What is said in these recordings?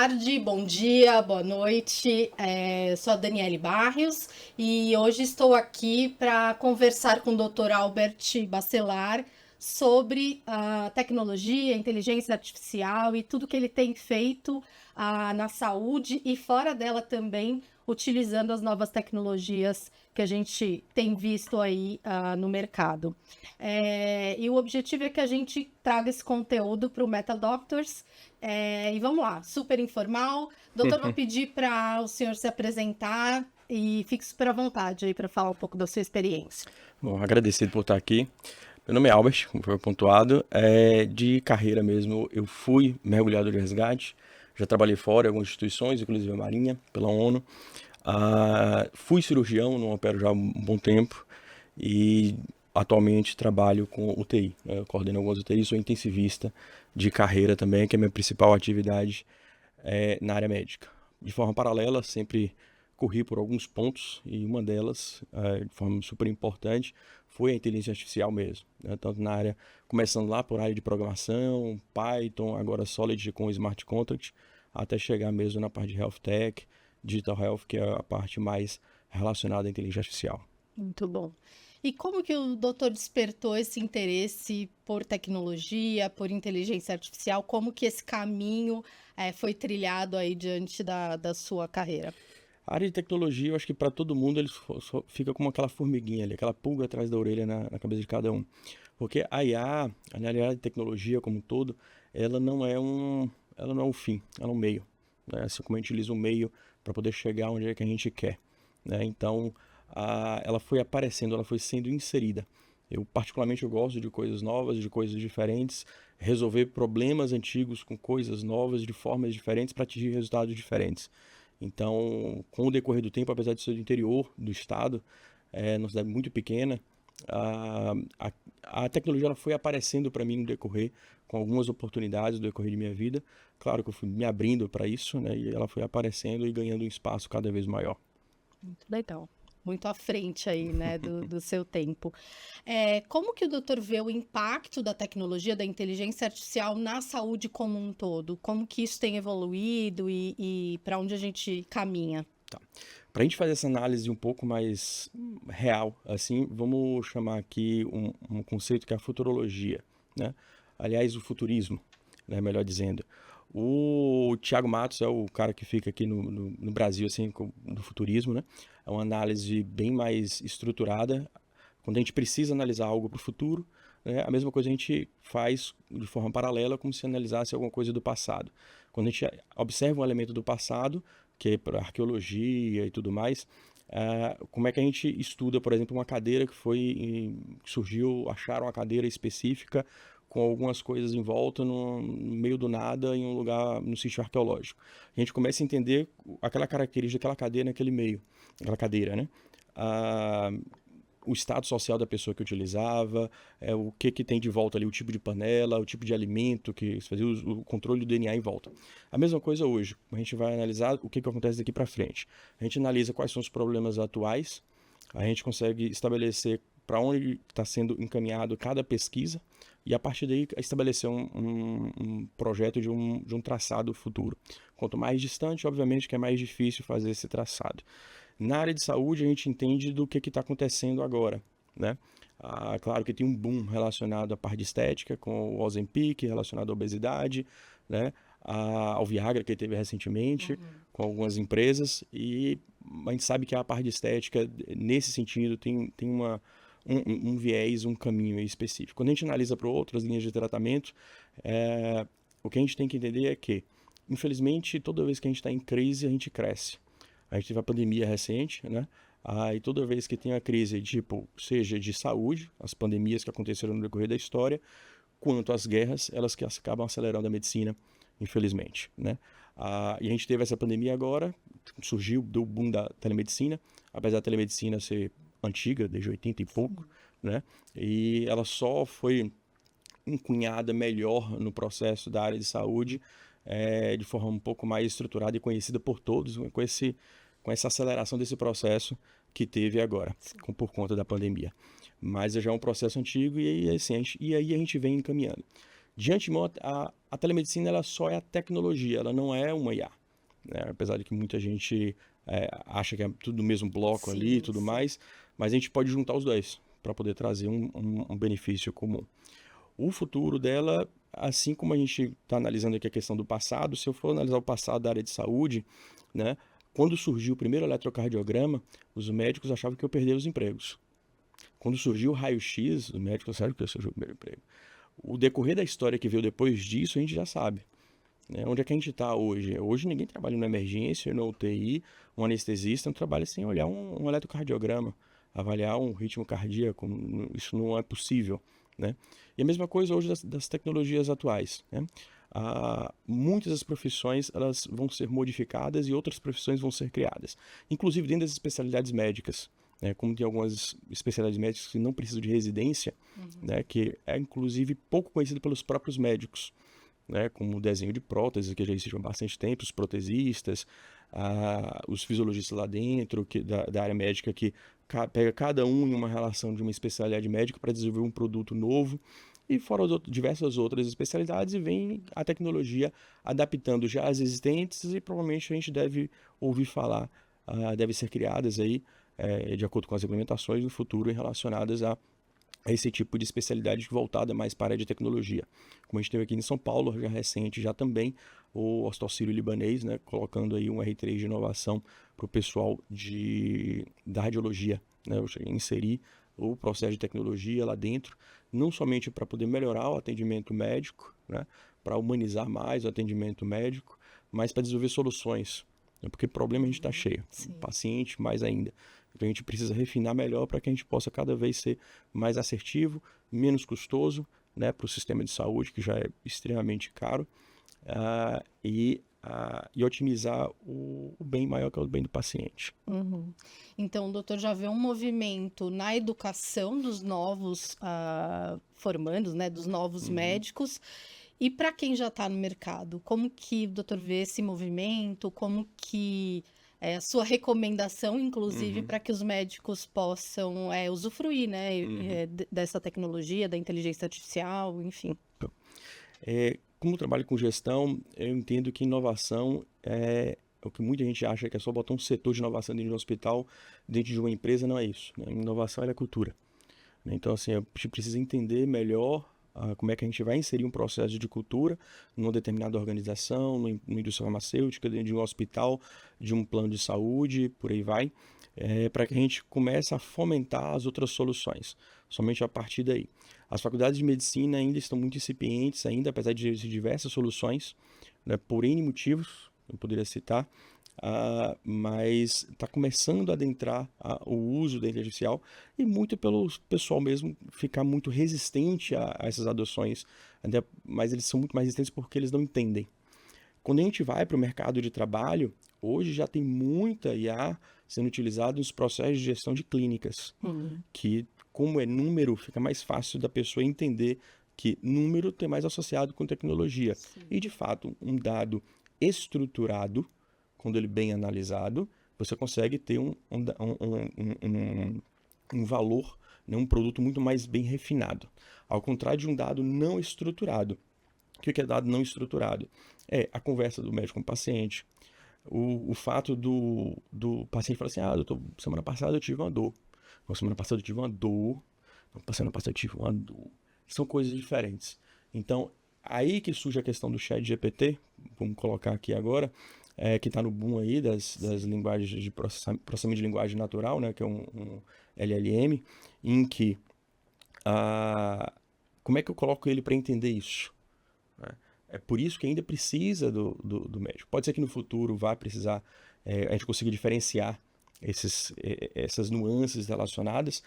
tarde, bom dia, boa noite. Sou a Daniele Barrios e hoje estou aqui para conversar com o Dr. Albert Bacelar sobre a tecnologia, a inteligência artificial e tudo que ele tem feito na saúde e fora dela também, utilizando as novas tecnologias que a gente tem visto aí no mercado. E o objetivo é que a gente traga esse conteúdo para o Meta Doctors. E vamos lá, super informal. Doutor, vou pedir para o senhor se apresentar e fique super à vontade aí para falar um pouco da sua experiência. Bom, agradecido por estar aqui. Meu nome é Albert, como foi pontuado. De carreira mesmo, eu fui mergulhador de resgate. Já trabalhei fora em algumas instituições, inclusive a Marinha, pela ONU. Fui cirurgião, não opero já há um bom tempo. E atualmente trabalho com UTI. Eu coordeno algumas UTIs, sou intensivista de carreira também, que é a minha principal atividade na área médica. De forma paralela, sempre corri por alguns pontos e uma delas, de forma super importante, foi a inteligência artificial mesmo, né? Tanto na área, começando lá por área de programação, Python, agora Solid com Smart Contract, até chegar mesmo na parte de Health Tech, Digital Health, que é a parte mais relacionada à inteligência artificial. Muito bom. E como que o doutor despertou esse interesse por tecnologia, por inteligência artificial? Como que esse caminho foi trilhado aí diante da sua carreira? A área de tecnologia, eu acho que para todo mundo ele só fica como aquela formiguinha ali, aquela pulga atrás da orelha na cabeça de cada um. Porque a IA, a área de tecnologia como um todo, ela não é um fim, ela é um meio, né? Assim como a gente utiliza um meio para poder chegar onde é que a gente quer, né? Então, ela foi aparecendo, ela foi sendo inserida. Eu particularmente eu gosto de coisas novas, de coisas diferentes, resolver problemas antigos com coisas novas, de formas diferentes para atingir resultados diferentes. Então, com o decorrer do tempo, apesar de ser do interior do estado, numa cidade muito pequena, a, a tecnologia ela foi aparecendo para mim no decorrer, com algumas oportunidades no decorrer de minha vida. Claro que eu fui me abrindo para isso, né? E ela foi aparecendo e ganhando um espaço cada vez maior. Muito legal. Muito à frente aí, né, do seu tempo. Como que o doutor vê o impacto da tecnologia, da inteligência artificial na saúde como um todo? Como que isso tem evoluído e para onde a gente caminha? Tá. Para a gente fazer essa análise um pouco mais real, assim, vamos chamar aqui um conceito que é a futurologia, né? Aliás, o futurismo, né, melhor dizendo. O Thiago Matos é o cara que fica aqui no Brasil, assim, do futurismo, né? É uma análise bem mais estruturada. Quando a gente precisa analisar algo para o futuro, né, a mesma coisa a gente faz de forma paralela, como se analisasse alguma coisa do passado. Quando a gente observa um elemento do passado, que é para arqueologia e tudo mais, como é que a gente estuda, por exemplo, uma cadeira surgiu, acharam uma cadeira específica com algumas coisas em volta, no meio do nada, em um lugar, no sítio arqueológico. A gente começa a entender aquela característica daquela cadeira naquele meio, aquela cadeira, né? O estado social da pessoa que utilizava, o que tem de volta ali, o tipo de panela, o tipo de alimento, que se fazia o controle do DNA em volta. A mesma coisa hoje, a gente vai analisar o que acontece daqui para frente. A gente analisa quais são os problemas atuais, a gente consegue estabelecer para onde está sendo encaminhado cada pesquisa e a partir daí estabelecer um projeto de um traçado futuro. Quanto mais distante, obviamente que é mais difícil fazer esse traçado. Na área de saúde, a gente entende do que está acontecendo agora, né? Claro que tem um boom relacionado à parte de estética, com o Ozempic, relacionado à obesidade, né? Ao Viagra, que teve recentemente, com algumas empresas, e a gente sabe que a parte de estética, nesse sentido, tem um viés, um caminho específico. Quando a gente analisa para outras linhas de tratamento, o que a gente tem que entender é que, infelizmente, toda vez que a gente está em crise, a gente cresce. A gente teve a pandemia recente, né? E toda vez que tem uma crise, tipo, seja de saúde, as pandemias que aconteceram no decorrer da história, quanto as guerras, elas que acabam acelerando a medicina, infelizmente, né? E a gente teve essa pandemia agora, deu o boom da telemedicina, apesar da telemedicina ser antiga, desde 80 e pouco, né? E ela só foi encunhada melhor no processo da área de saúde, de forma um pouco mais estruturada e conhecida por todos, com essa aceleração desse processo que teve agora, por conta da pandemia. Mas já é um processo antigo e assim, aí a gente vem encaminhando. De antemão, a telemedicina ela só é a tecnologia, ela não é uma IA, né? Apesar de que muita gente acha que é tudo do mesmo bloco ali e tudo mais, mas a gente pode juntar os dois para poder trazer um benefício comum. O futuro dela, assim como a gente está analisando aqui a questão do passado, se eu for analisar o passado da área de saúde, né, quando surgiu o primeiro eletrocardiograma, os médicos achavam que eu perder os empregos. Quando surgiu o raio-x, os médicos acharam que eu surgiu o primeiro emprego. O decorrer da história que veio depois disso, a gente já sabe, né? Onde é que a gente está hoje? Hoje ninguém trabalha na emergência, no UTI, um anestesista não trabalha sem olhar um eletrocardiograma, avaliar um ritmo cardíaco, isso não é possível, né? E a mesma coisa hoje das tecnologias atuais, né? Muitas das profissões elas vão ser modificadas e outras profissões vão ser criadas, inclusive dentro das especialidades médicas, né? Como tem algumas especialidades médicas que não precisam de residência, né? Que é inclusive pouco conhecido pelos próprios médicos, né, como o desenho de próteses, que já existe há bastante tempo, os protesistas, os fisiologistas lá dentro da área médica que pega cada um em uma relação de uma especialidade médica para desenvolver um produto novo, e fora diversas outras especialidades, e vem a tecnologia adaptando já as existentes, e provavelmente a gente deve ouvir falar, deve ser criadas aí, de acordo com as regulamentações no futuro relacionadas a esse tipo de especialidade voltada mais para a área de tecnologia. Como a gente teve aqui em São Paulo, já recente, já também, o Hospital Sírio-Libanês, né, colocando aí um R3 de inovação para o pessoal da radiologia, né, eu cheguei a inserir o processo de tecnologia lá dentro, não somente para poder melhorar o atendimento médico, né, para humanizar mais o atendimento médico, mas para desenvolver soluções, né, porque problema a gente está cheio, paciente mais ainda. Então a gente precisa refinar melhor para que a gente possa cada vez ser mais assertivo, menos custoso, né, para o sistema de saúde, que já é extremamente caro, e otimizar o bem maior, que é o bem do paciente. Então, o doutor já vê um movimento na educação dos novos formandos, né, dos novos médicos. E para quem já está no mercado, como que o doutor vê esse movimento? Como que a sua recomendação, inclusive, para que os médicos possam usufruir, né, dessa tecnologia, da inteligência artificial, enfim? Como eu trabalho com gestão, eu entendo que inovação é o que muita gente acha que é só botar um setor de inovação dentro de um hospital, dentro de uma empresa, não é isso, né? Inovação é cultura, né? Então, assim, a gente precisa entender melhor como é que a gente vai inserir um processo de cultura numa determinada organização, numa indústria farmacêutica, dentro de um hospital, de um plano de saúde, por aí vai, para que a gente comece a fomentar as outras soluções, somente a partir daí. As faculdades de medicina ainda estão muito incipientes, ainda, apesar de existir diversas soluções, né, por N motivos, eu poderia citar, mas está começando a adentrar o uso da inteligência artificial, e muito pelo pessoal mesmo ficar muito resistente a essas adoções, mas eles são muito mais resistentes porque eles não entendem. Quando a gente vai para o mercado de trabalho, hoje já tem muita IA sendo utilizada nos processos de gestão de clínicas, que, como é número, fica mais fácil da pessoa entender que número tem mais associado com tecnologia. E, de fato, um dado estruturado, quando ele bem analisado, você consegue ter um valor, né, um produto muito mais bem refinado. Ao contrário de um dado não estruturado. O que é dado não estruturado? É a conversa do médico com o paciente. O fato do paciente falar assim, doutor, semana passada eu tive uma dor. Não, semana passada eu tive uma dor. Não, semana passada eu tive uma dor. São coisas diferentes. Então, aí que surge a questão do ChatGPT, vamos colocar aqui agora, que está no boom aí das linguagens de processamento de linguagem natural, né, que é um LLM, em que como é que eu coloco ele para entender isso? É por isso que ainda precisa do médico. Pode ser que no futuro vá precisar, a gente consiga diferenciar essas nuances relacionadas.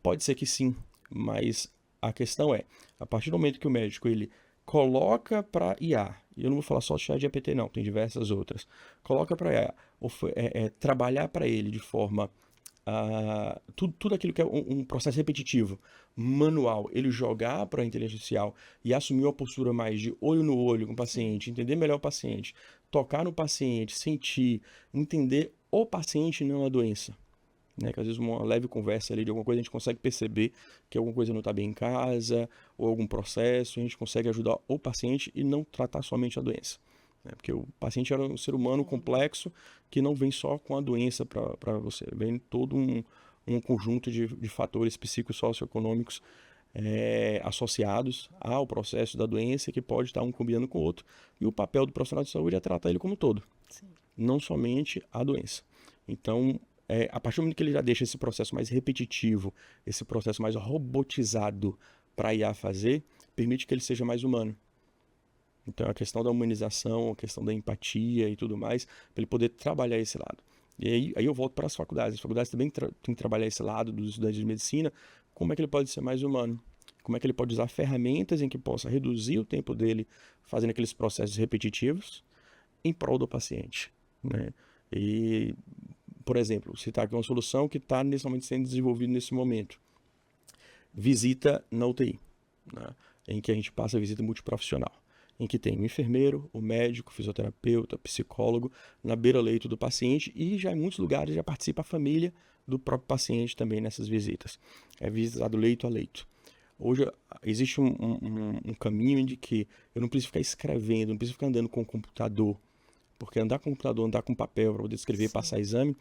Pode ser que sim, mas a questão é, a partir do momento que o médico ele coloca para IA, e eu não vou falar só de ChatGPT não, tem diversas outras, coloca para IA, trabalhar para ele de forma, tudo aquilo que é um processo repetitivo, manual, ele jogar para a inteligência artificial e assumir uma postura mais de olho no olho com o paciente, entender melhor o paciente, tocar no paciente, sentir, entender o paciente, não a doença. né? Que às vezes uma leve conversa ali de alguma coisa a gente consegue perceber que alguma coisa não está bem em casa ou algum processo, a gente consegue ajudar o paciente e não tratar somente a doença, né? Porque o paciente era um ser humano complexo que não vem só com a doença para você, vem todo um conjunto de fatores psicossocioeconômicos associados ao processo da doença que pode estar um combinando com o outro. E o papel do profissional de saúde é tratar ele como um todo, Sim. não somente a doença. Então, a partir do momento que ele já deixa esse processo mais repetitivo, esse processo mais robotizado para a IA fazer, permite que ele seja mais humano. Então, a questão da humanização, a questão da empatia e tudo mais, para ele poder trabalhar esse lado. E aí eu volto para as faculdades. As faculdades também têm que trabalhar esse lado dos estudantes de medicina. Como é que ele pode ser mais humano? Como é que ele pode usar ferramentas em que possa reduzir o tempo dele fazendo aqueles processos repetitivos em prol do paciente, né? E, por exemplo, citar aqui uma solução que está nesse momento sendo desenvolvida nesse momento. Visita na UTI, né? Em que a gente passa a visita multiprofissional, em que tem o enfermeiro, o médico, o fisioterapeuta, o psicólogo na beira-leito do paciente e já em muitos lugares já participa a família do próprio paciente também nessas visitas. É visitado leito a leito. Hoje existe um caminho de que eu não preciso ficar escrevendo, não preciso ficar andando com o computador, porque andar com o computador, andar com papel para poder escrever, passar exame,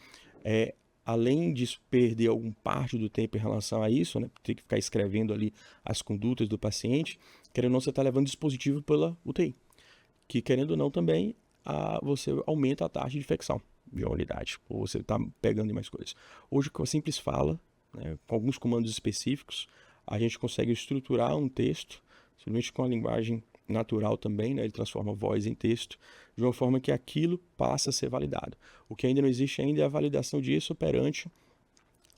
além de perder alguma parte do tempo em relação a isso, né, ter que ficar escrevendo ali as condutas do paciente, querendo ou não, você está levando dispositivo pela UTI, que querendo ou não também, você aumenta a taxa de infecção de uma unidade, ou você está pegando em mais coisas. Hoje, com a simples fala, né, com alguns comandos específicos, a gente consegue estruturar um texto, simplesmente com a linguagem natural também, né, ele transforma a voz em texto, de uma forma que aquilo passa a ser validado. O que ainda não existe ainda é a validação disso perante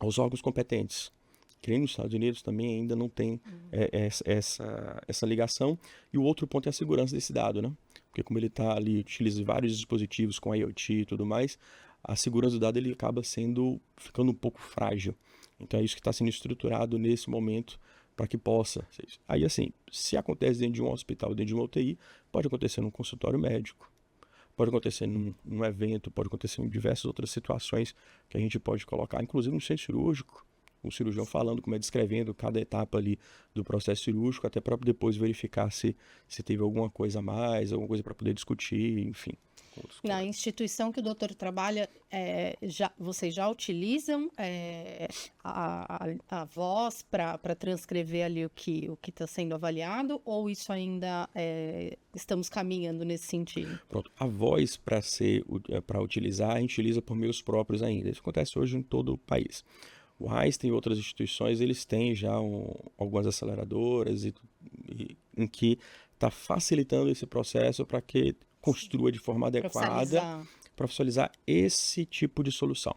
aos órgãos competentes, que nem nos Estados Unidos também ainda não tem essa ligação. E o outro ponto é a segurança desse dado, né? Porque como ele está ali, utiliza vários dispositivos com IoT e tudo mais, a segurança do dado ele acaba ficando um pouco frágil. Então é isso que está sendo estruturado nesse momento para que possa. Aí assim, se acontece dentro de um hospital, dentro de uma UTI, pode acontecer num consultório médico, pode acontecer num evento, pode acontecer em diversas outras situações que a gente pode colocar, inclusive no centro cirúrgico, o cirurgião falando, como descrevendo cada etapa ali do processo cirúrgico, até para depois verificar se teve alguma coisa a mais, alguma coisa para poder discutir, enfim. Na instituição que o doutor trabalha, vocês já utilizam a voz para transcrever ali o que está sendo avaliado, ou isso ainda estamos caminhando nesse sentido? Pronto, a voz para utilizar, a gente utiliza por meios próprios ainda. Isso acontece hoje em todo o país. O Einstein e outras instituições, eles têm já algumas aceleradoras em que está facilitando esse processo para que construa de forma adequada, profissionalizar esse tipo de solução.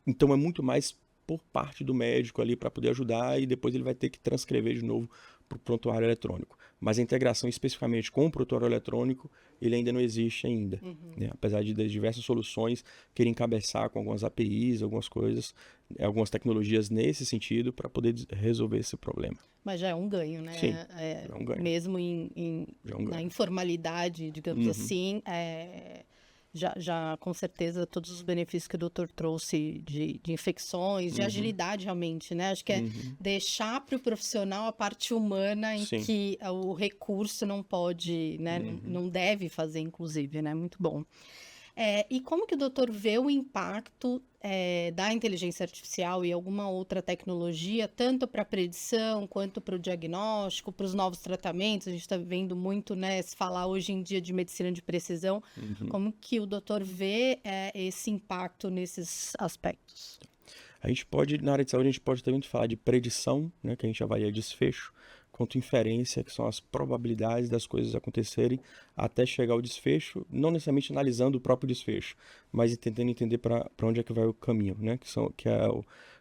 Então é muito mais por parte do médico ali para poder ajudar e depois ele vai ter que transcrever de novo para o prontuário eletrônico. Mas a integração especificamente com o prontuário eletrônico, ele ainda não existe ainda. Né? Apesar de diversas soluções querem encabeçar com algumas APIs, algumas coisas, algumas tecnologias nesse sentido para poder resolver esse problema. Mas já é um ganho, né? Sim, é um ganho. Mesmo na informalidade, digamos assim, já com certeza todos os benefícios que o doutor trouxe de infecções, de agilidade realmente, né? Acho que é deixar para o profissional a parte humana em que o recurso não pode, né? Não deve fazer, inclusive, né? Muito bom. E como que o doutor vê o impacto da inteligência artificial e alguma outra tecnologia, tanto para a predição, quanto para o diagnóstico, para os novos tratamentos? A gente está vendo muito, né, se falar hoje em dia de medicina de precisão. Como que o doutor vê esse impacto nesses aspectos? A gente pode, na área de saúde, a gente pode também falar de predição, né, que a gente avalia desfecho, quanto inferência, que são as probabilidades das coisas acontecerem até chegar ao desfecho, não necessariamente analisando o próprio desfecho, mas tentando entender para onde é que vai o caminho, né? Que é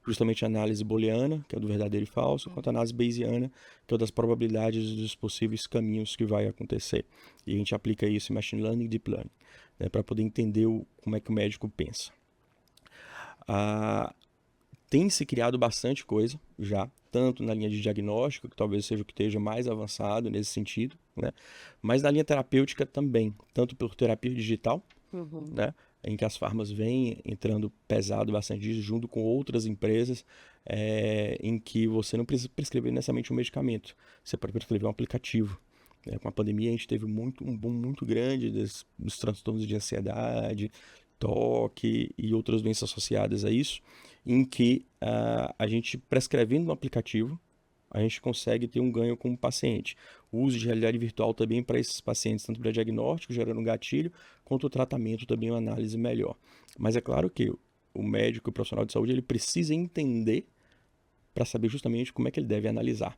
justamente a análise booleana, que é do verdadeiro e falso, quanto a análise bayesiana, que é das probabilidades dos possíveis caminhos que vai acontecer. E a gente aplica isso em machine learning e deep learning, né, para poder entender como é que o médico pensa. Tem se criado bastante coisa já, tanto na linha de diagnóstico, que talvez seja o que esteja mais avançado nesse sentido, né? Mas na linha terapêutica também, tanto por terapia digital, né? em que as farmas vêm entrando pesado bastante junto com outras empresas, em que você não precisa prescrever necessariamente um medicamento, você pode prescrever um aplicativo. Com a pandemia a gente teve um boom muito grande dos transtornos de ansiedade, toque e outras doenças associadas a isso, em que a gente prescrevendo um aplicativo, a gente consegue ter um ganho com o paciente. O uso de realidade virtual também para esses pacientes, tanto para diagnóstico, gerando um gatilho, quanto o tratamento também, uma análise melhor. Mas é claro que o médico, o profissional de saúde, ele precisa entender para saber justamente como é que ele deve analisar.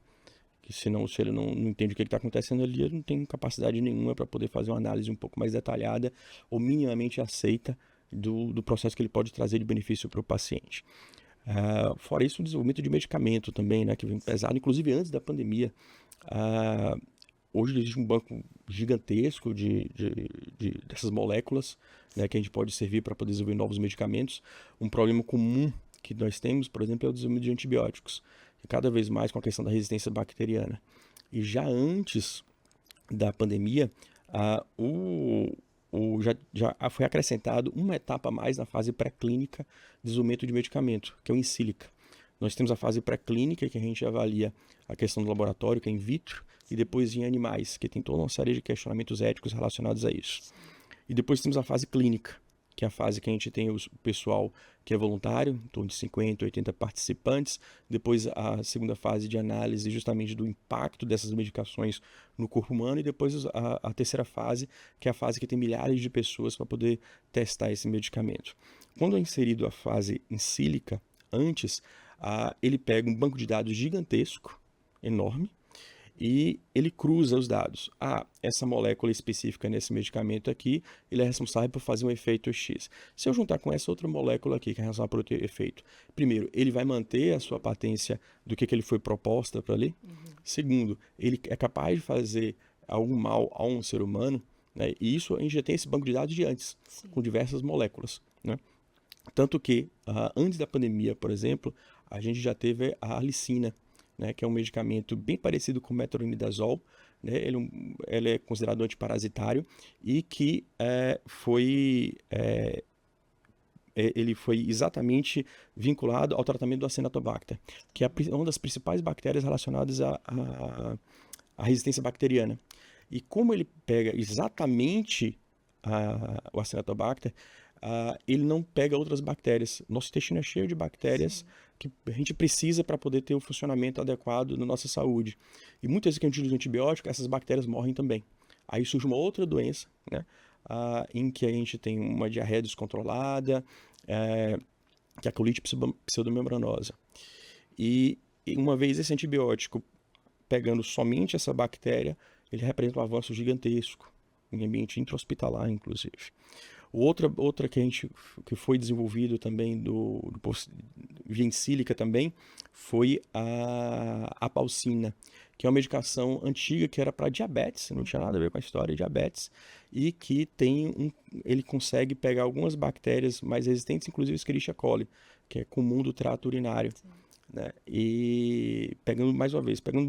Que senão, se ele não entende o que está acontecendo ali, ele não tem capacidade nenhuma para poder fazer uma análise um pouco mais detalhada ou minimamente aceita do processo que ele pode trazer de benefício para o paciente. Fora isso, o desenvolvimento de medicamento também, né, que vem pesado, inclusive antes da pandemia. Hoje existe um banco gigantesco dessas moléculas, né, que a gente pode servir para poder desenvolver novos medicamentos. Um problema comum que nós temos, por exemplo, é o desenvolvimento de antibióticos, cada vez mais com a questão da resistência bacteriana. E já antes da pandemia, já foi acrescentado uma etapa a mais na fase pré-clínica de desenvolvimento de medicamento, que é o in silico. Nós temos a fase pré-clínica, que a gente avalia a questão do laboratório, que é in vitro, e depois em animais, que tem toda uma série de questionamentos éticos relacionados a isso. E depois temos a fase clínica, que é a fase que a gente tem o pessoal que é voluntário, em torno de 50, 80 participantes. Depois a segunda fase de análise justamente do impacto dessas medicações no corpo humano. E depois a terceira fase, que é a fase que tem milhares de pessoas para poder testar esse medicamento. Quando é inserido a fase in silico, antes, ele pega um banco de dados gigantesco, enorme, e ele cruza os dados. Essa molécula específica nesse medicamento aqui, ele é responsável por fazer um efeito X. Se eu juntar com essa outra molécula aqui, que é responsável por outro efeito, primeiro, ele vai manter a sua patência do que ele foi proposta para ali. Segundo, ele é capaz de fazer algum mal a um ser humano, né? E isso a gente já tem esse banco de dados de antes, com diversas moléculas, né? Tanto que, antes da pandemia, por exemplo, a gente já teve a alicina, né, que é um medicamento bem parecido com o metronidazol, né? Ele é considerado antiparasitário e que ele foi exatamente vinculado ao tratamento do Acinetobacter, que é uma das principais bactérias relacionadas à resistência bacteriana. E como ele pega exatamente o Acinetobacter, ele não pega outras bactérias. Nosso intestino é cheio de bactérias. Sim. Que a gente precisa para poder ter um funcionamento adequado na nossa saúde. E muitas vezes que a gente usa antibiótico, essas bactérias morrem também. Aí surge uma outra doença, né, em que a gente tem uma diarreia descontrolada, que é a colite pseudomembranosa. E uma vez esse antibiótico pegando somente essa bactéria, ele representa um avanço gigantesco, em ambiente intra-hospitalar, inclusive. Outra que foi desenvolvido também via in silico também foi a apalcina, que é uma medicação antiga que era para diabetes, não tinha nada a ver com a história de diabetes, e que ele consegue pegar algumas bactérias mais resistentes, inclusive Escherichia coli, que é comum do trato urinário. Né? E pegando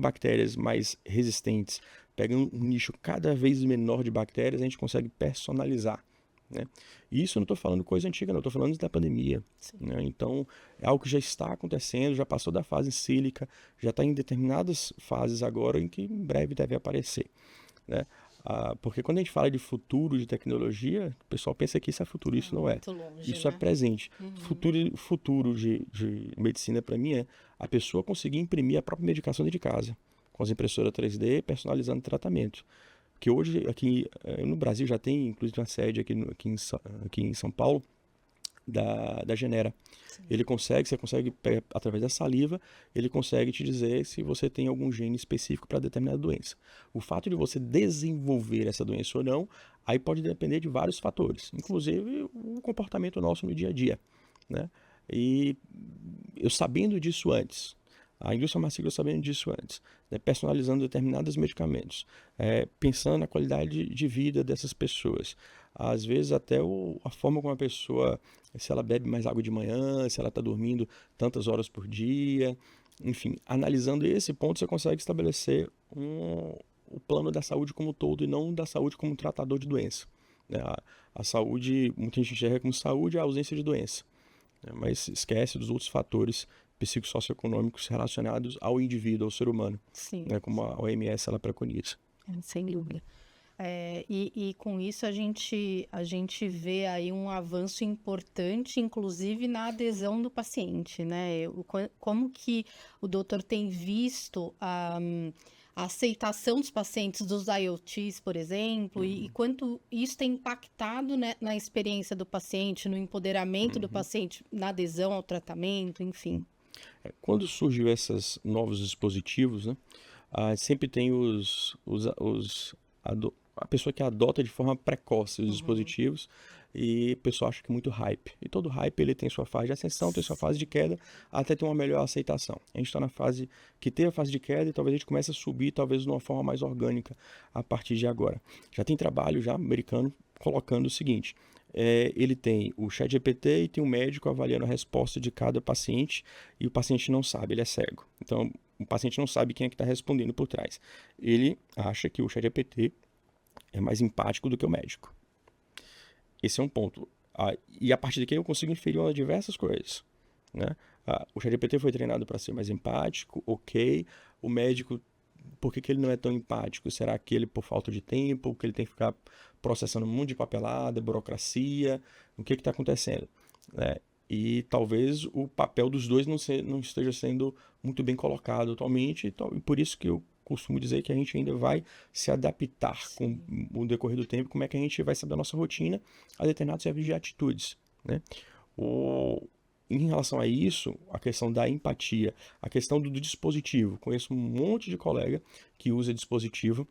bactérias mais resistentes, pegando um nicho cada vez menor de bactérias, a gente consegue personalizar. Né? E isso eu não estou falando coisa antiga, não, estou falando da pandemia. Né? Então, é algo que já está acontecendo, já passou da fase sílica, já está em determinadas fases agora, em que em breve deve aparecer. Né? Porque quando a gente fala de futuro de tecnologia, o pessoal pensa que isso é futuro, isso não é. Longe, isso, né? É presente. Futuro de medicina, para mim, é a pessoa conseguir imprimir a própria medicação dentro de casa, com as impressoras 3D, personalizando o tratamento. Que hoje, aqui no Brasil, já tem, inclusive, uma sede aqui em São Paulo, da Genera. Você consegue, através da saliva, ele consegue te dizer se você tem algum gene específico para determinada doença. O fato de você desenvolver essa doença ou não, aí pode depender de vários fatores, inclusive o comportamento nosso no dia a dia. Né? E eu sabendo disso antes, a indústria farmacêutica sabendo disso antes, né, personalizando determinados medicamentos, pensando na qualidade de vida dessas pessoas. Às vezes até a forma como a pessoa, se ela bebe mais água de manhã, se ela está dormindo tantas horas por dia, enfim, analisando esse ponto você consegue estabelecer o plano da saúde como um todo e não da saúde como um tratador de doença. né? A saúde, muita gente enxerga como saúde a ausência de doença, né? Mas esquece dos outros fatores psicossocioeconômicos relacionados ao indivíduo, ao ser humano, Sim, né? Como a OMS ela preconiza. sem dúvida. E com isso a gente vê aí um avanço importante, inclusive na adesão do paciente, né? Como que o doutor tem visto a aceitação dos pacientes dos IoTs, por exemplo, e quanto isso tem impactado, né, na experiência do paciente, no empoderamento do paciente, na adesão ao tratamento, enfim. Quando surgiu esses novos dispositivos, né? Sempre tem a pessoa que adota de forma precoce os dispositivos e o pessoal acha que é muito hype. E todo hype ele tem sua fase de ascensão, tem sua fase de queda, até ter uma melhor aceitação. A gente está na fase que teve a fase de queda e talvez a gente comece a subir, talvez de uma forma mais orgânica a partir de agora. Já tem trabalho já americano colocando o seguinte: ele tem o ChatGPT e tem um médico avaliando a resposta de cada paciente e o paciente não sabe, ele é cego. Então, o paciente não sabe quem é que está respondendo por trás. Ele acha que o ChatGPT é mais empático do que o médico. Esse é um ponto. E a partir daqui eu consigo inferir a diversas coisas, né? O ChatGPT foi treinado para ser mais empático, ok. O médico, por que ele não é tão empático? Será que ele por falta de tempo, que ele tem que ficar processando um monte de papelada, burocracia? O que está acontecendo, né? E talvez o papel dos dois não esteja sendo muito bem colocado atualmente, e por isso que eu costumo dizer que a gente ainda vai se adaptar com o decorrer do tempo, como é que a gente vai saber a nossa rotina a determinados serviços de atitudes, né? Em relação a isso, a questão da empatia, a questão do dispositivo. Conheço um monte de colega que usa dispositivo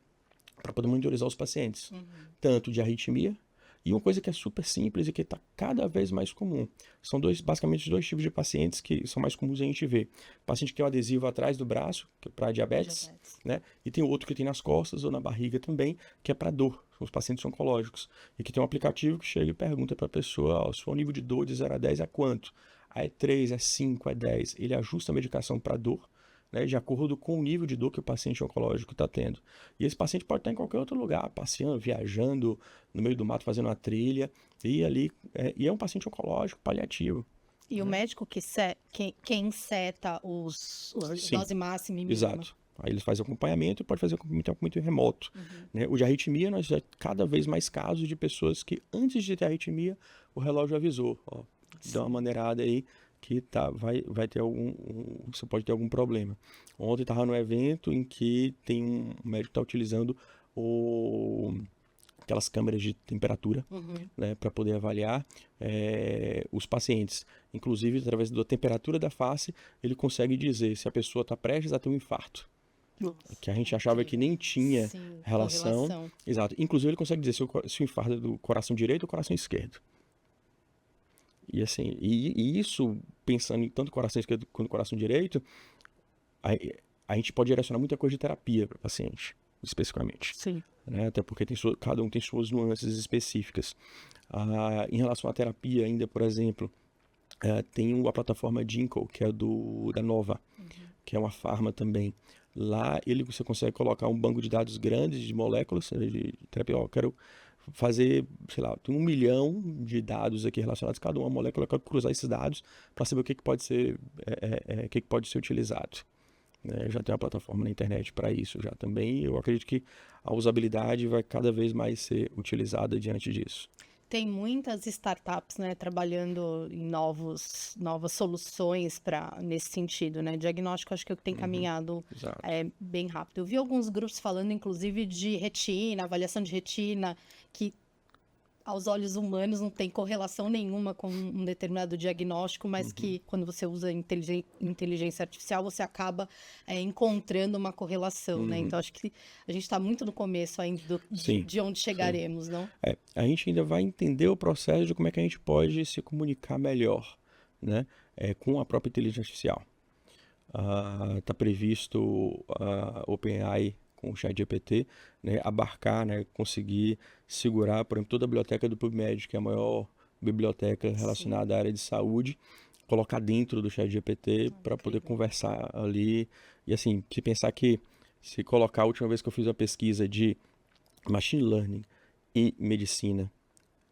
para poder monitorizar os pacientes, tanto de arritmia, e uma coisa que é super simples e que está cada vez mais comum. São basicamente dois tipos de pacientes que são mais comuns a gente ver. O paciente que tem o adesivo atrás do braço, que é para diabetes, né? E tem outro que tem nas costas ou na barriga também, que é para dor. São os pacientes oncológicos. E que tem um aplicativo que chega e pergunta para a pessoa: o seu nível de dor de 0 a 10 é quanto? É 3, é 5, é 10. Ele ajusta a medicação para dor, né, de acordo com o nível de dor que o paciente oncológico está tendo. E esse paciente pode estar em qualquer outro lugar, passeando, viajando, no meio do mato, fazendo uma trilha, e ali e é um paciente oncológico paliativo. E o médico quem seta os dose máxima e mínima. Exato. Aí eles fazem acompanhamento e pode fazer acompanhamento remoto. Né? O de arritmia, nós já cada vez mais casos de pessoas que antes de ter arritmia, o relógio avisou, ó, dá uma maneirada aí, que vai ter você pode ter algum problema. Ontem estava no evento em que tem um médico que está utilizando aquelas câmeras de temperatura, né, para poder avaliar os pacientes. Inclusive, através da temperatura da face, ele consegue dizer se a pessoa está prestes a ter um infarto. Que a gente achava que nem tinha relação. Exato. Inclusive, ele consegue dizer se o infarto é do coração direito ou coração esquerdo. E assim, e isso, pensando em tanto coração esquerdo quanto coração direito, a gente pode direcionar muita coisa de terapia para o paciente, especificamente. Sim. Né? Até porque cada um tem suas nuances específicas. Em relação à terapia ainda, por exemplo, tem a plataforma Ginkgo, que é da Nova, que é uma farma também. Lá você consegue colocar um banco de dados grandes de moléculas de terapia. Eu quero fazer, sei lá, tem 1 milhão de dados aqui relacionados a cada uma molécula. Eu quero cruzar esses dados para saber o que pode ser, o que pode ser utilizado. Já tem uma plataforma na internet para isso já também. Eu acredito que a usabilidade vai cada vez mais ser utilizada diante disso. Tem muitas startups, né, trabalhando em novas soluções nesse sentido, né? Diagnóstico, acho que tem caminhado bem rápido. Eu vi alguns grupos falando, inclusive, de retina, avaliação de retina, que aos olhos humanos não tem correlação nenhuma com um determinado diagnóstico, mas que quando você usa inteligência artificial, você acaba encontrando uma correlação, né? Então, acho que a gente está muito no começo ainda de onde chegaremos, não? A gente ainda vai entender o processo de como é que a gente pode se comunicar melhor, né? Com a própria inteligência artificial. Está previsto a OpenAI com o ChatGPT, né, abarcar, né, conseguir segurar, por exemplo, toda a biblioteca do PubMed, que é a maior biblioteca relacionada à área de saúde, colocar dentro do ChatGPT para poder conversar ali. E assim, se pensar que, se colocar a última vez que eu fiz uma pesquisa de machine learning e medicina,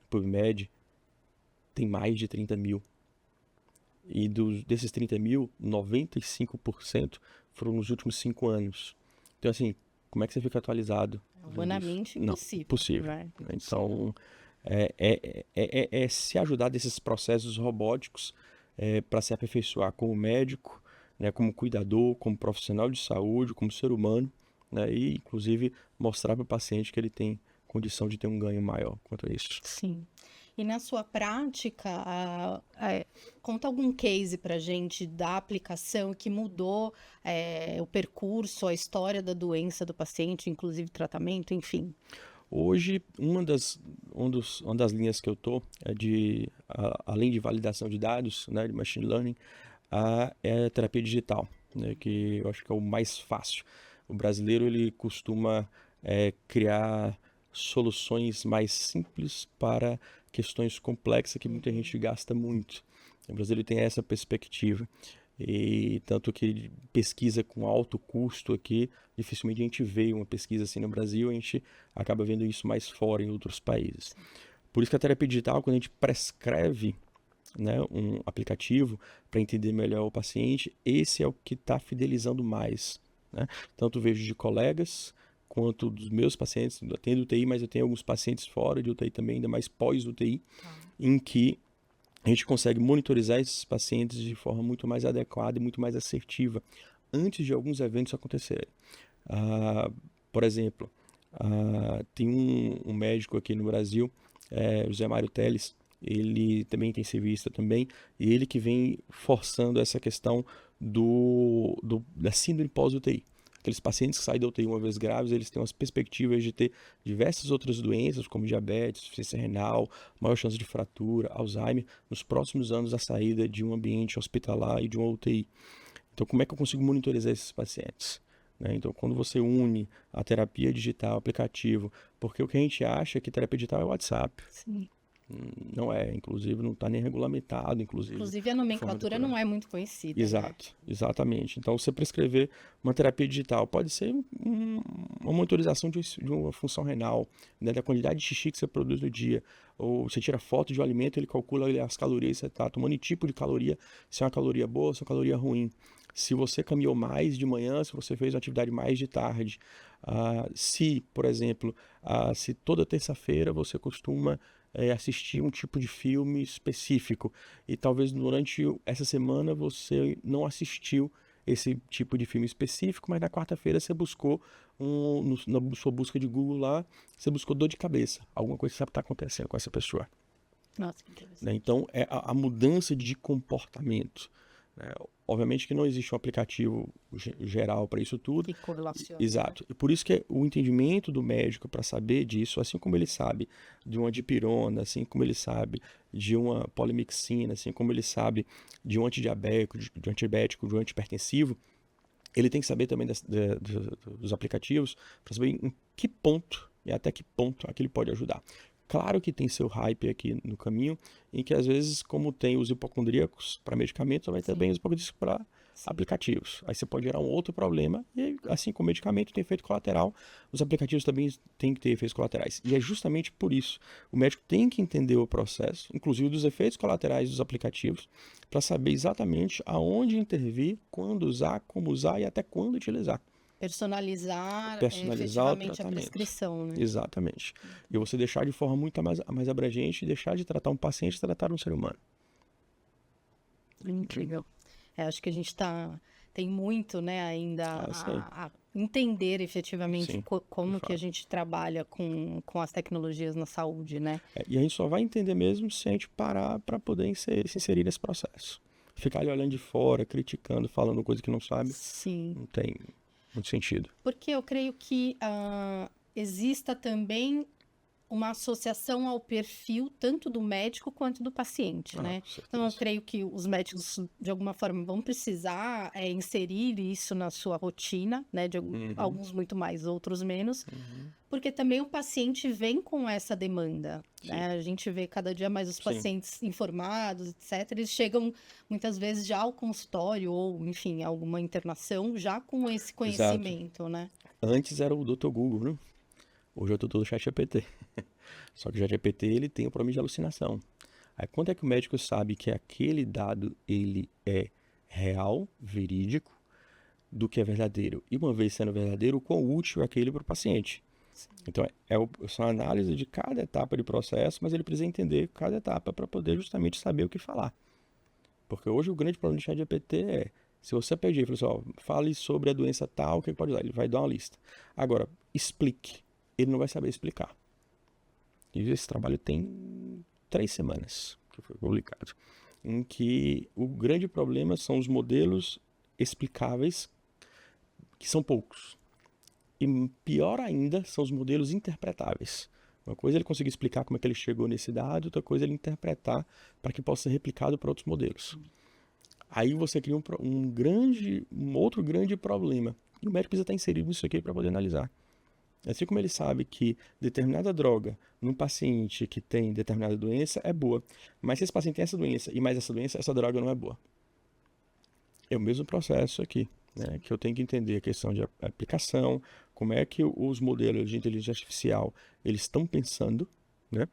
PubMed, tem mais de 30 mil. E desses 30 mil, 95% foram nos últimos 5 anos. Então, assim, como é que você fica atualizado? Humanamente Não, impossível. impossível. Right? Então, é se ajudar desses processos robóticos para se aperfeiçoar como médico, né, como cuidador, como profissional de saúde, como ser humano, né, e, inclusive, mostrar para o paciente que ele tem condição de ter um ganho maior quanto a isso. Sim. E na sua prática, conta algum case para gente da aplicação que mudou o percurso, a história da doença do paciente, inclusive tratamento, enfim. Hoje, uma das linhas que eu estou é além de validação de dados, né, de machine learning, é terapia digital, né, que eu acho que é o mais fácil. O brasileiro ele costuma criar soluções mais simples para questões complexas que muita gente gasta muito. O brasileiro tem essa perspectiva. E tanto que pesquisa com alto custo aqui, dificilmente a gente vê uma pesquisa assim no Brasil, a gente acaba vendo isso mais fora em outros países. Por isso que a terapia digital, quando a gente prescreve, né, um aplicativo para entender melhor o paciente, esse é o que está fidelizando mais, né? Tanto vejo de colegas quanto dos meus pacientes. Eu atendo UTI, mas eu tenho alguns pacientes fora de UTI também, ainda mais pós-UTI, em que a gente consegue monitorizar esses pacientes de forma muito mais adequada e muito mais assertiva antes de alguns eventos acontecerem. Por exemplo, tem um médico aqui no Brasil, José Mário Teles, ele também tem serviço também, e ele que vem forçando essa questão da síndrome pós-UTI. Aqueles pacientes que saem da UTI uma vez graves, eles têm as perspectivas de ter diversas outras doenças, como diabetes, insuficiência renal, maior chance de fratura, Alzheimer, nos próximos anos da saída de um ambiente hospitalar e de uma UTI. Então, como é que eu consigo monitorizar esses pacientes? Né? Então, quando você une a terapia digital, aplicativo, porque o que a gente acha é que terapia digital é o WhatsApp. Sim. Não é, inclusive não está nem regulamentado, Inclusive a nomenclatura não é muito conhecida. Exato, né? Exatamente. Então, você prescrever uma terapia digital pode ser uma monitorização de uma função renal, né, da quantidade de xixi que você produz no dia, ou você tira foto de um alimento, ele calcula as calorias que você está tomando, e tipo de caloria, se é uma caloria boa, se é uma caloria ruim. Se você caminhou mais de manhã, se você fez uma atividade mais de tarde. Se, por exemplo, se toda terça-feira você costuma assistir um tipo de filme específico e talvez durante essa semana você não assistiu esse tipo de filme específico, mas na quarta-feira você buscou, na sua busca de Google lá, você buscou dor de cabeça, alguma coisa que sabe está acontecendo com essa pessoa. Nossa, que interessante. Né? Então, é a mudança de comportamento. Né? Obviamente que não existe um aplicativo geral para isso tudo. Que correlaciona. Exato. E por isso que o entendimento do médico para saber disso, assim como ele sabe de uma dipirona, assim como ele sabe de uma polimixina, assim como ele sabe de um antidiabético, de um antihipertensivo, ele tem que saber também dos aplicativos para saber em que ponto e até que ponto aquilo pode ajudar. Claro que tem seu hype aqui no caminho, em que às vezes, como tem os hipocondríacos para medicamentos, vai ter também os hipocondríacos para aplicativos. Aí você pode gerar um outro problema, e assim como o medicamento tem efeito colateral, os aplicativos também têm que ter efeitos colaterais. E é justamente por isso, o médico tem que entender o processo, inclusive dos efeitos colaterais dos aplicativos, para saber exatamente aonde intervir, quando usar, como usar e até quando utilizar. Personalizar Efetivamente a prescrição, né? Exatamente. E você deixar de forma muito mais abrangente, deixar de tratar um paciente e tratar um ser humano. Incrível. Acho que a gente tem muito, né, ainda a entender efetivamente como que a gente trabalha com as tecnologias na saúde, né? E a gente só vai entender mesmo se a gente parar para poder se inserir nesse processo. Ficar ali olhando de fora, criticando, falando coisa que não sabe, Sim. Não tem muito sentido. Porque eu creio que exista também uma associação ao perfil tanto do médico quanto do paciente, né? Então, eu creio que os médicos, de alguma forma, vão precisar inserir isso na sua rotina, né? Alguns muito mais, outros menos, porque também o paciente vem com essa demanda, né? A gente vê cada dia mais os pacientes informados, etc. Eles chegam, muitas vezes, já ao consultório ou, enfim, alguma internação, já com esse conhecimento, né? Antes era o Dr. Google, né? Hoje é o Dr. ChatGPT. Só que o ChatGPT, ele tem o problema de alucinação. Aí, quando é que o médico sabe que aquele dado, ele é real, verídico, do que é verdadeiro? E uma vez sendo verdadeiro, o quão útil é aquele para o paciente? Sim. Então, são análise de cada etapa de processo, mas ele precisa entender cada etapa para poder justamente saber o que falar. Porque hoje o grande problema do ChatGPT é, se você pedir, fala assim, ó, fale sobre a doença tal, o que pode dar? Ele vai dar uma lista. Agora, explique. Ele não vai saber explicar. E esse trabalho tem 3 semanas que foi publicado, em que o grande problema são os modelos explicáveis, que são poucos. E pior ainda são os modelos interpretáveis. Uma coisa é ele conseguir explicar como é que ele chegou nesse dado, outra coisa é ele interpretar para que possa ser replicado para outros modelos. Aí você cria um outro grande problema. E o médico precisa estar inserido nisso aqui para poder analisar. Assim como ele sabe que determinada droga num paciente que tem determinada doença é boa, mas se esse paciente tem essa doença e mais essa doença, essa droga não é boa. É o mesmo processo aqui, né? Que eu tenho que entender a questão de aplicação, como é que os modelos de inteligência artificial eles estão pensando, né?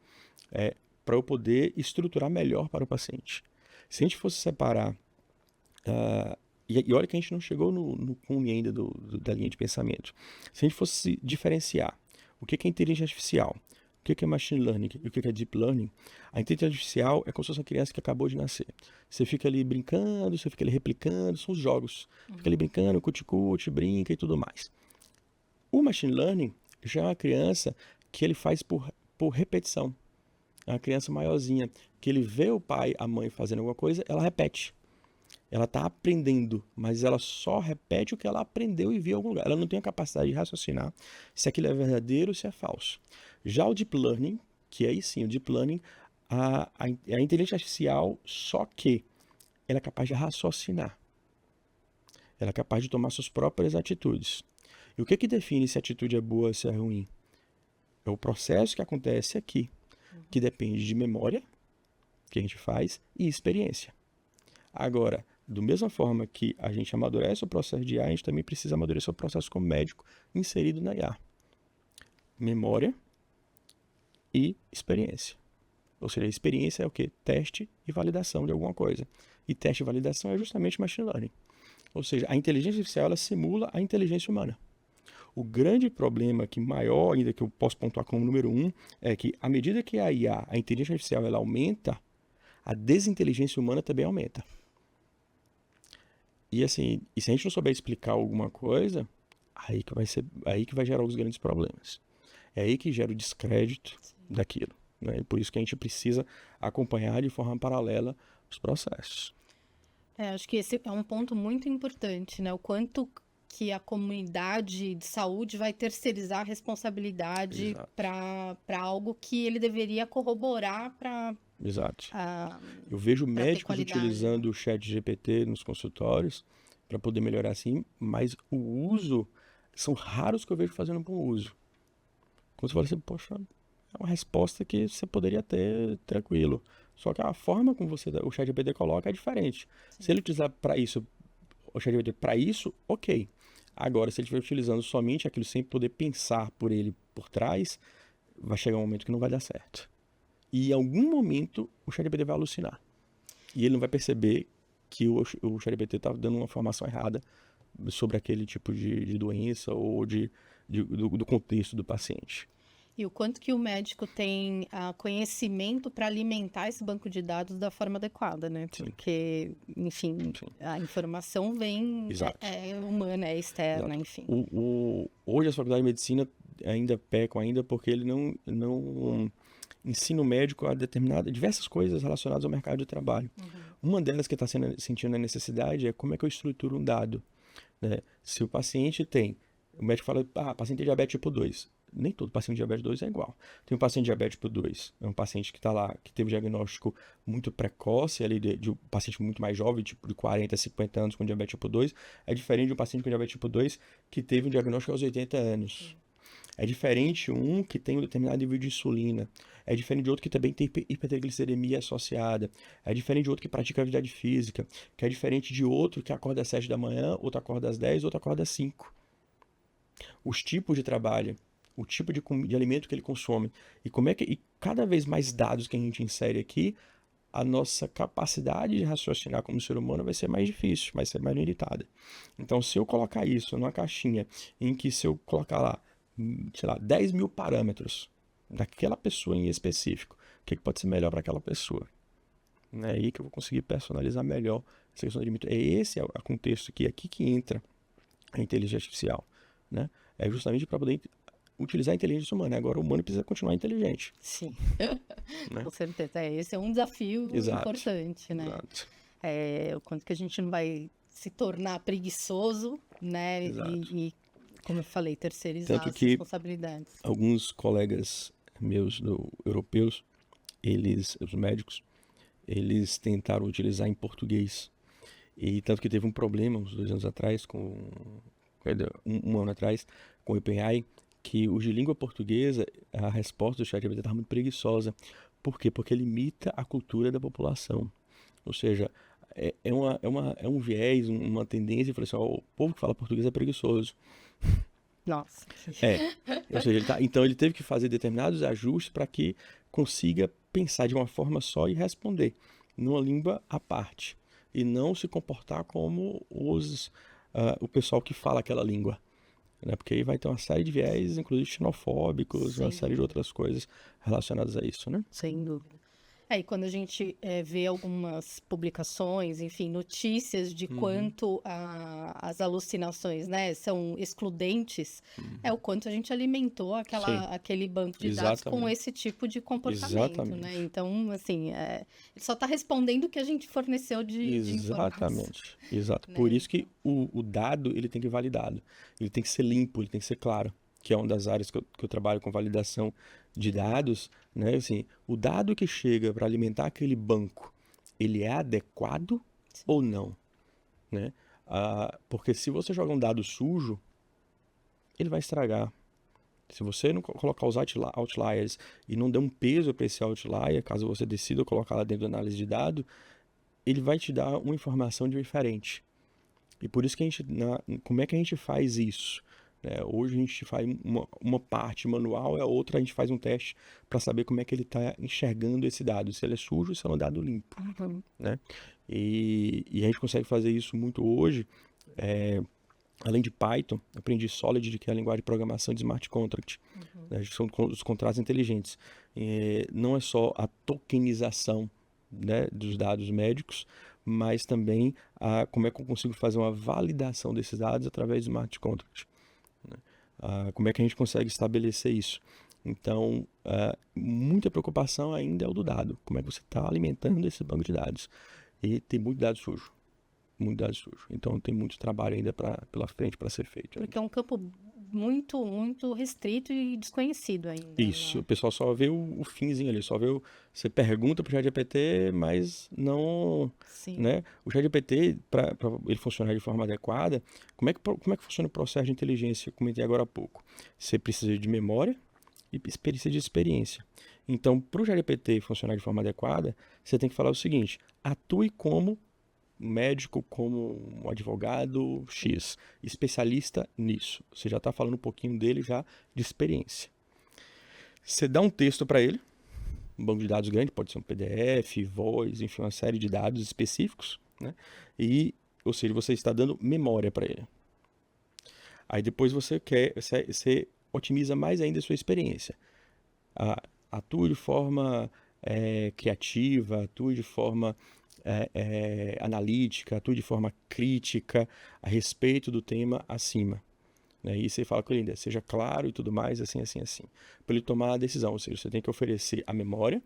Para eu poder estruturar melhor para o paciente. Se a gente fosse separar, e olha que a gente não chegou no cume ainda da linha de pensamento. Se a gente fosse diferenciar o que é inteligência artificial, o que é machine learning e o que é deep learning, a inteligência artificial é como se fosse uma criança que acabou de nascer. Você fica ali brincando, você fica ali replicando, são os jogos. Fica ali brincando, cuticute, brinca e tudo mais. O machine learning já é uma criança que ele faz por repetição. É uma criança maiorzinha, que ele vê o pai, a mãe fazendo alguma coisa, ela repete. Ela está aprendendo, mas ela só repete o que ela aprendeu e viu em algum lugar. Ela não tem a capacidade de raciocinar se aquilo é verdadeiro ou se é falso. Já o Deep Learning, que aí sim, o Deep Learning, a inteligência artificial, só que ela é capaz de raciocinar. Ela é capaz de tomar suas próprias atitudes. E o que define se a atitude é boa ou se é ruim? É o processo que acontece aqui, que depende de memória, que a gente faz, e experiência. Agora, da mesma forma que a gente amadurece o processo de IA, a gente também precisa amadurecer o processo como médico inserido na IA. Memória e experiência. Ou seja, a experiência é o quê? Teste e validação de alguma coisa. E teste e validação é justamente machine learning. Ou seja, a inteligência artificial ela simula a inteligência humana. O grande problema que maior ainda que eu posso pontuar como número 1 é que à medida que a IA, a inteligência artificial, ela aumenta, a desinteligência humana também aumenta. E assim, e se a gente não souber explicar alguma coisa, aí que vai gerar os grandes problemas. É aí que gera o descrédito daquilo, né? E por isso que a gente precisa acompanhar de forma paralela os processos. Acho que esse é um ponto muito importante, né? O quanto que a comunidade de saúde vai terceirizar a responsabilidade para algo que ele deveria corroborar para Exato. Eu vejo médicos utilizando o ChatGPT nos consultórios para poder melhorar assim, mas o uso, são raros que eu vejo fazendo bom uso. Quando você fala assim, poxa, é uma resposta que você poderia ter tranquilo. Só que a forma como o ChatGPT coloca é diferente. Sim. Se ele utilizar para isso, o ChatGPT para isso, ok. Agora, se ele estiver utilizando somente aquilo sem poder pensar por ele por trás, vai chegar um momento que não vai dar certo. E em algum momento o ChatGPT vai alucinar. E ele não vai perceber que o ChatGPT está dando uma informação errada sobre aquele tipo de doença ou do contexto do paciente. E o quanto que o médico tem conhecimento para alimentar esse banco de dados da forma adequada, né? Porque, enfim, sim, a informação vem humana, é externa, exato, enfim. Hoje as faculdades de medicina ainda pecam porque ele não ensina o médico a diversas coisas relacionadas ao mercado de trabalho. Uma delas que está sentindo a necessidade é como é que eu estruturo um dado, né? Se o paciente o médico fala, paciente tem diabetes tipo 2. Nem todo paciente de diabetes 2 é igual. Tem um paciente de diabetes tipo 2, é um paciente que está lá, que teve um diagnóstico muito precoce, ali de um paciente muito mais jovem, tipo de 40, 50 anos com diabetes tipo 2, é diferente de um paciente com diabetes tipo 2 que teve um diagnóstico aos 80 anos. É diferente um que tem um determinado nível de insulina. É diferente de outro que também tem hipertriglicemia associada. É diferente de outro que pratica atividade física. Que é diferente de outro que acorda às 7 da manhã, outro acorda às 10, outro acorda às 5. Os tipos de trabalho, o tipo de alimento que ele consome. E cada vez mais dados que a gente insere aqui, a nossa capacidade de raciocinar como ser humano vai ser mais difícil, vai ser mais limitada. Então, se eu colocar isso numa caixinha em que se eu colocar lá, sei lá, 10 mil parâmetros daquela pessoa em específico, o que pode ser melhor para aquela pessoa? É aí que eu vou conseguir personalizar melhor essa questão de alimento. Esse é o contexto aqui que entra a inteligência artificial, né? É justamente para poder utilizar a inteligência humana. Agora o humano precisa continuar inteligente. Sim, né? com certeza. Esse é um desafio Exato, importante, né? Exato. O quanto que a gente não vai se tornar preguiçoso, né? E como eu falei, terceirizar Tanto as que responsabilidades. Alguns colegas meus europeus, os médicos, eles tentaram utilizar em português. E tanto que teve um problema uns 2 anos atrás, um ano atrás, com o OpenAI, que os de língua portuguesa, a resposta do ChatGPT estava muito preguiçosa. Por quê? Porque limita a cultura da população. Ou seja, é um viés, uma tendência, falar assim, o povo que fala português é preguiçoso. Nossa. Ou seja, então ele teve que fazer determinados ajustes para que consiga pensar de uma forma só e responder numa língua à parte. E não se comportar como o pessoal que fala aquela língua. Né? Porque aí vai ter uma série de viés, inclusive xenofóbicos, uma série de outras coisas relacionadas a isso, né? Sem dúvida. E quando a gente vê algumas publicações, enfim, notícias de quanto as alucinações, né, são excludentes, é o quanto a gente alimentou aquele banco de dados com esse tipo de comportamento, né? Então, assim, ele só está respondendo o que a gente forneceu de informação. Exato. Né? Por isso que o dado, ele tem que ser validado. Ele tem que ser limpo, ele tem que ser claro. Que é uma das áreas que eu trabalho com validação de dados, né? Assim, o dado que chega para alimentar aquele banco, ele é adequado ou não, né? Porque se você joga um dado sujo, ele vai estragar. Se você não colocar os outliers e não der um peso para esse outlier, caso você decida colocar lá dentro da análise de dado, ele vai te dar uma informação diferente. E por isso que como é que a gente faz isso? Hoje a gente faz uma parte manual, a outra a gente faz um teste para saber como é que ele está enxergando esse dado, se ele é sujo ou se ele é um dado limpo. Né? E a gente consegue fazer isso muito hoje. Além de Python, aprendi Solid, que é a linguagem de programação de smart contract. Né? São os contratos inteligentes. Não é só a tokenização, né, dos dados médicos, mas também como é que eu consigo fazer uma validação desses dados através de smart contract. Né? Como é que a gente consegue estabelecer isso? Então, muita preocupação ainda é o do dado. Como é que você está alimentando esse banco de dados? E tem muito dado sujo. Muito dado sujo. Então, tem muito trabalho ainda pela frente para ser feito. Porque é um campo muito, muito restrito e desconhecido ainda. Isso, né? O pessoal só vê o finzinho ali, você pergunta pro ChatGPT, mas não, Sim. né? O ChatGPT, para ele funcionar de forma adequada, como é que funciona o processo de inteligência? Eu comentei agora há pouco. Você precisa de memória e precisa de experiência. Então, para o ChatGPT funcionar de forma adequada, você tem que falar o seguinte: atue como médico, como um advogado X, especialista nisso. Você já está falando um pouquinho dele já de experiência. Você dá um texto para ele, um banco de dados grande, pode ser um PDF, voz, enfim, uma série de dados específicos, né? Ou seja, você está dando memória para ele. Aí depois você otimiza mais ainda a sua experiência. Atue de forma criativa, atue de forma analítica, atue de forma crítica a respeito do tema acima. Né? E você fala com ele ainda, seja claro e tudo mais, assim, para ele tomar a decisão. Ou seja, você tem que oferecer a memória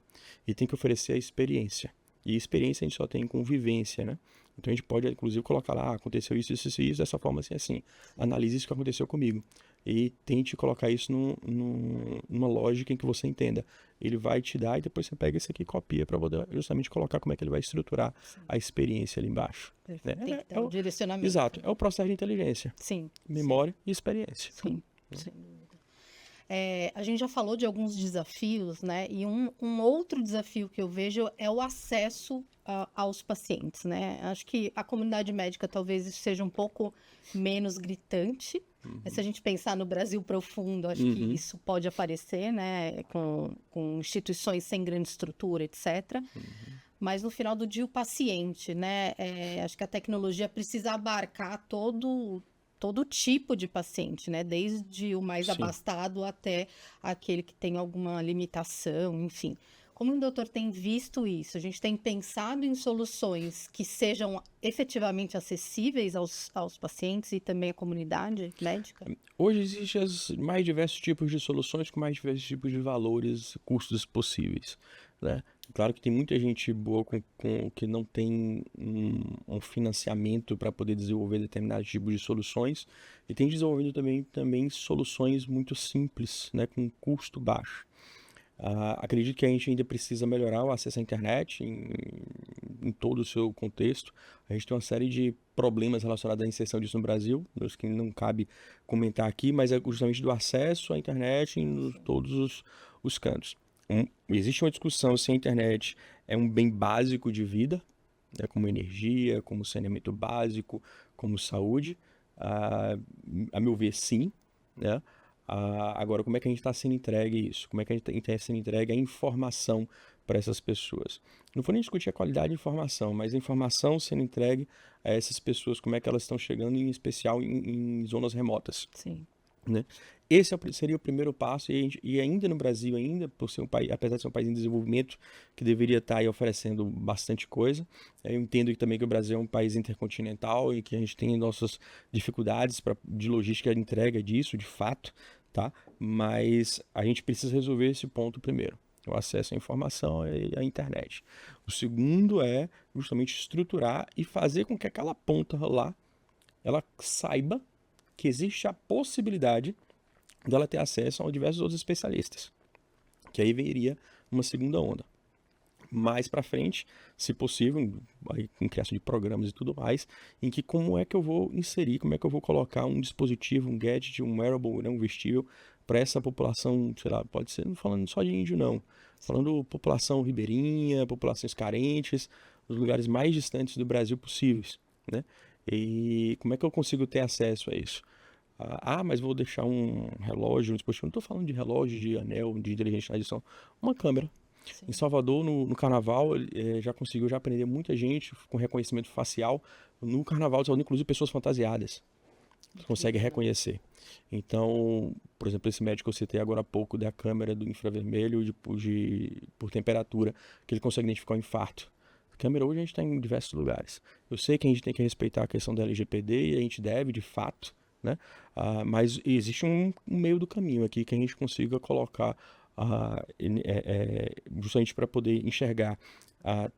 e tem que oferecer a experiência. E experiência a gente só tem com vivência, né? Então a gente pode, inclusive, colocar lá, aconteceu isso, dessa forma, assim. Analise isso que aconteceu comigo. E tente colocar isso numa lógica em que você entenda. Ele vai te dar e depois você pega esse aqui e copia para poder justamente colocar como é que ele vai estruturar a experiência ali embaixo. Perfeito. Tem que ter um direcionamento. Exato, é o processo de inteligência. Sim. Memória e experiência. Sim, sem dúvida. A gente já falou de alguns desafios, né? E um outro desafio que eu vejo é o acesso aos pacientes, né? Acho que a comunidade médica talvez isso seja um pouco menos gritante. Mas se a gente pensar no Brasil profundo, acho que Uhum. isso pode aparecer, né? Com instituições sem grande estrutura, etc. Mas no final do dia, o paciente, né? Acho que a tecnologia precisa abarcar todo tipo de paciente, né? Desde o mais Sim. abastado até aquele que tem alguma limitação, enfim. Como o doutor tem visto isso? A gente tem pensado em soluções que sejam efetivamente acessíveis aos pacientes e também à comunidade médica? Hoje existem os mais diversos tipos de soluções com mais diversos tipos de valores, custos possíveis, né? Claro que tem muita gente boa que não tem um financiamento para poder desenvolver determinados tipos de soluções e tem desenvolvido também soluções muito simples, né, com custo baixo. Acredito que a gente ainda precisa melhorar o acesso à internet em todo o seu contexto. A gente tem uma série de problemas relacionados à inserção disso no Brasil, dos que não cabe comentar aqui, mas é justamente do acesso à internet em todos os cantos. Existe uma discussão se a internet é um bem básico de vida, né, como energia, como saneamento básico, como saúde. A meu ver, sim, né? Agora, como é que a gente está sendo entregue isso? Como é que a gente está sendo entregue a informação para essas pessoas? Não vou nem discutir a qualidade de informação, mas a informação sendo entregue a essas pessoas, como é que elas estão chegando, em especial em zonas remotas, Sim. né? Esse seria o primeiro passo, e ainda no Brasil, ainda por ser um país, apesar de ser um país em desenvolvimento, que deveria estar aí oferecendo bastante coisa. Eu entendo também que o Brasil é um país intercontinental e que a gente tem nossas dificuldades de logística de entrega disso, de fato, tá? Mas a gente precisa resolver esse ponto primeiro, o acesso à informação e à internet. O segundo é justamente estruturar e fazer com que aquela ponta lá, ela saiba que existe a possibilidade dela ter acesso a diversos outros especialistas, que aí viria uma segunda onda. Mais para frente, se possível, aí com criação de programas e tudo mais, em que como é que eu vou inserir, como é que eu vou colocar um dispositivo, um gadget, um wearable, né, um vestível para essa população, sei lá, pode ser, não falando só de índio não, falando população ribeirinha, populações carentes, os lugares mais distantes do Brasil possíveis, né? E como é que eu consigo ter acesso a isso? Mas vou deixar um relógio, um dispositivo. Não estou falando de relógio, de anel, de inteligência de adição. Uma câmera. Em Sim. Salvador, no carnaval, já conseguiu já aprender muita gente com reconhecimento facial. No carnaval de Salvador, inclusive pessoas fantasiadas. Você consegue Incrível. reconhecer. Então, por exemplo, esse médico que eu citei agora há pouco, da câmera do infravermelho por temperatura, que ele consegue identificar o infarto. A câmera hoje a gente está em diversos lugares. Eu sei que a gente tem que respeitar a questão da LGPD e a gente deve, de fato, né? Mas existe um meio do caminho aqui que a gente consiga colocar justamente para poder enxergar,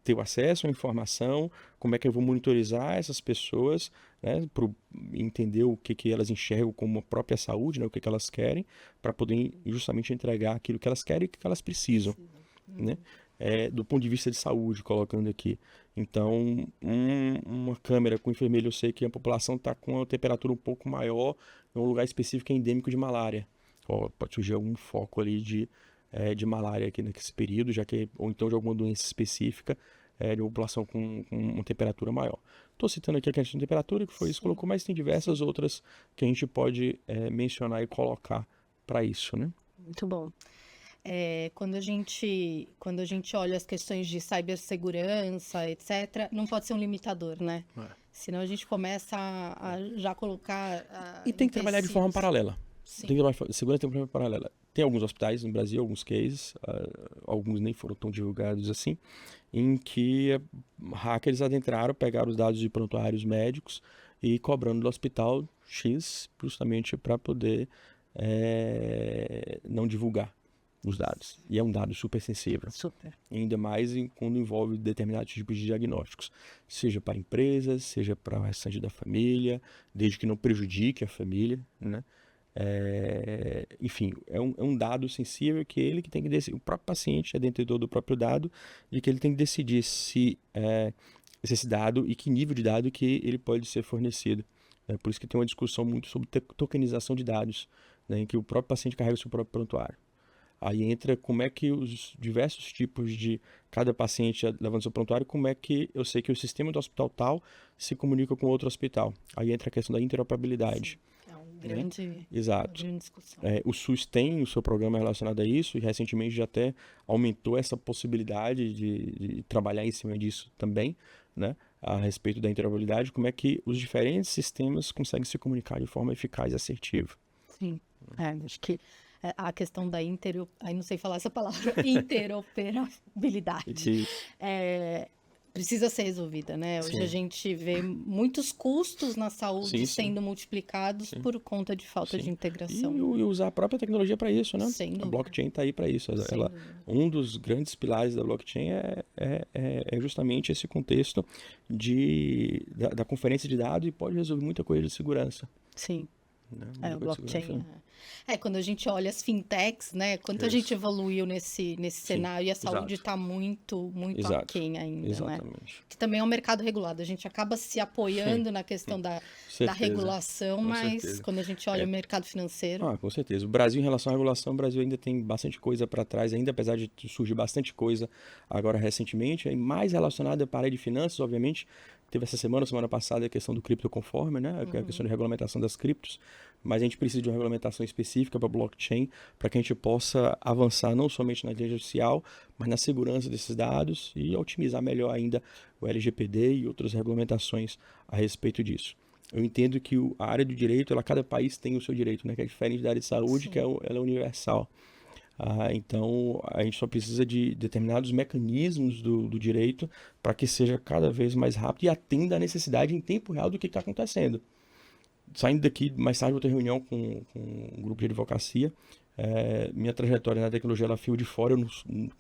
ter o acesso à informação, como é que eu vou monitorizar essas pessoas, né, para entender o que elas enxergam como a própria saúde, né, o que elas querem, para poder justamente entregar aquilo que elas querem e o que elas precisam, Precisa. né? Do ponto de vista de saúde, colocando aqui. Então, uma câmera com infravermelho, eu sei que a população está com a temperatura um pouco maior, em um lugar específico endêmico de malária. Pode surgir algum foco ali de malária aqui nesse período, ou então de alguma doença específica de uma população com uma temperatura maior. Estou citando aqui a questão de temperatura, que foi isso que Sim. colocou, mas tem diversas outras que a gente pode mencionar e colocar para isso, né? Muito bom. Quando a gente olha as questões de cibersegurança, etc., não pode ser um limitador, né? Senão a gente começa a já colocar E tem que trabalhar de forma empecilhos. paralela. Sim. Tem que trabalhar, segurança tem que trabalhar paralela. Tem alguns hospitais no Brasil, alguns cases, alguns nem foram tão divulgados assim, em que hackers adentraram, pegaram os dados de prontuários médicos e cobrando do hospital X, justamente para poder não divulgar os dados. E é um dado super sensível. Super. Ainda mais quando envolve determinados tipos de diagnósticos, seja para empresas, seja para o restante da família, desde que não prejudique a família, né? Enfim, é um dado sensível que ele que tem que decidir, o próprio paciente é detentor do próprio dado, e que ele tem que decidir se esse dado e que nível de dado que ele pode ser fornecido. Por isso que tem uma discussão muito sobre tokenização de dados, né, em que o próprio paciente carrega o seu próprio prontuário. Aí entra como é que os diversos tipos de cada paciente levando seu prontuário, como é que eu sei que o sistema do hospital tal se comunica com outro hospital. Aí entra a questão da interoperabilidade. Sim, é uma Exato. grande discussão. O SUS tem o seu programa relacionado a isso e recentemente já até aumentou essa possibilidade de trabalhar em cima disso também, né? A respeito da interoperabilidade, como é que os diferentes sistemas conseguem se comunicar de forma eficaz e assertiva. Sim, acho que a questão da aí não sei falar essa palavra, interoperabilidade, Isso. precisa ser resolvida, né? Hoje Sim. a gente vê muitos custos na saúde Sim. sendo multiplicados Sim. por conta de falta de E integração. usar a própria tecnologia para isso, né? Sem A dúvida. blockchain está aí para isso. Sem dúvida. Um dos grandes pilares da blockchain é justamente esse contexto da conferência de dados e pode resolver muita coisa de segurança. Sim. Né? O blockchain. Quando a gente olha as fintechs, né? Quanto a gente evoluiu nesse cenário e a saúde está muito aquém ainda, Exatamente. né? Que também é um mercado regulado. A gente acaba se apoiando na questão da regulação, mas quando a gente olha o mercado financeiro... Com certeza. O Brasil, em relação à regulação, o Brasil ainda tem bastante coisa para trás, ainda apesar de surgir bastante coisa agora recentemente, mais relacionada para a área de finanças, obviamente. Teve essa semana passada, a questão do cripto conforme, né? A questão de regulamentação das criptos. Mas a gente precisa de uma regulamentação específica para blockchain, para que a gente possa avançar não somente na inteligência artificial, mas na segurança desses dados e otimizar melhor ainda o LGPD e outras regulamentações a respeito disso. Eu entendo que a área do direito, cada país tem o seu direito, né? Que é diferente da área de saúde, que ela é universal. Então, a gente só precisa de determinados mecanismos do direito para que seja cada vez mais rápido e atenda à necessidade em tempo real do que está acontecendo. Saindo daqui, mais tarde vou ter reunião com um grupo de advocacia. Minha trajetória na tecnologia ela fio de fora,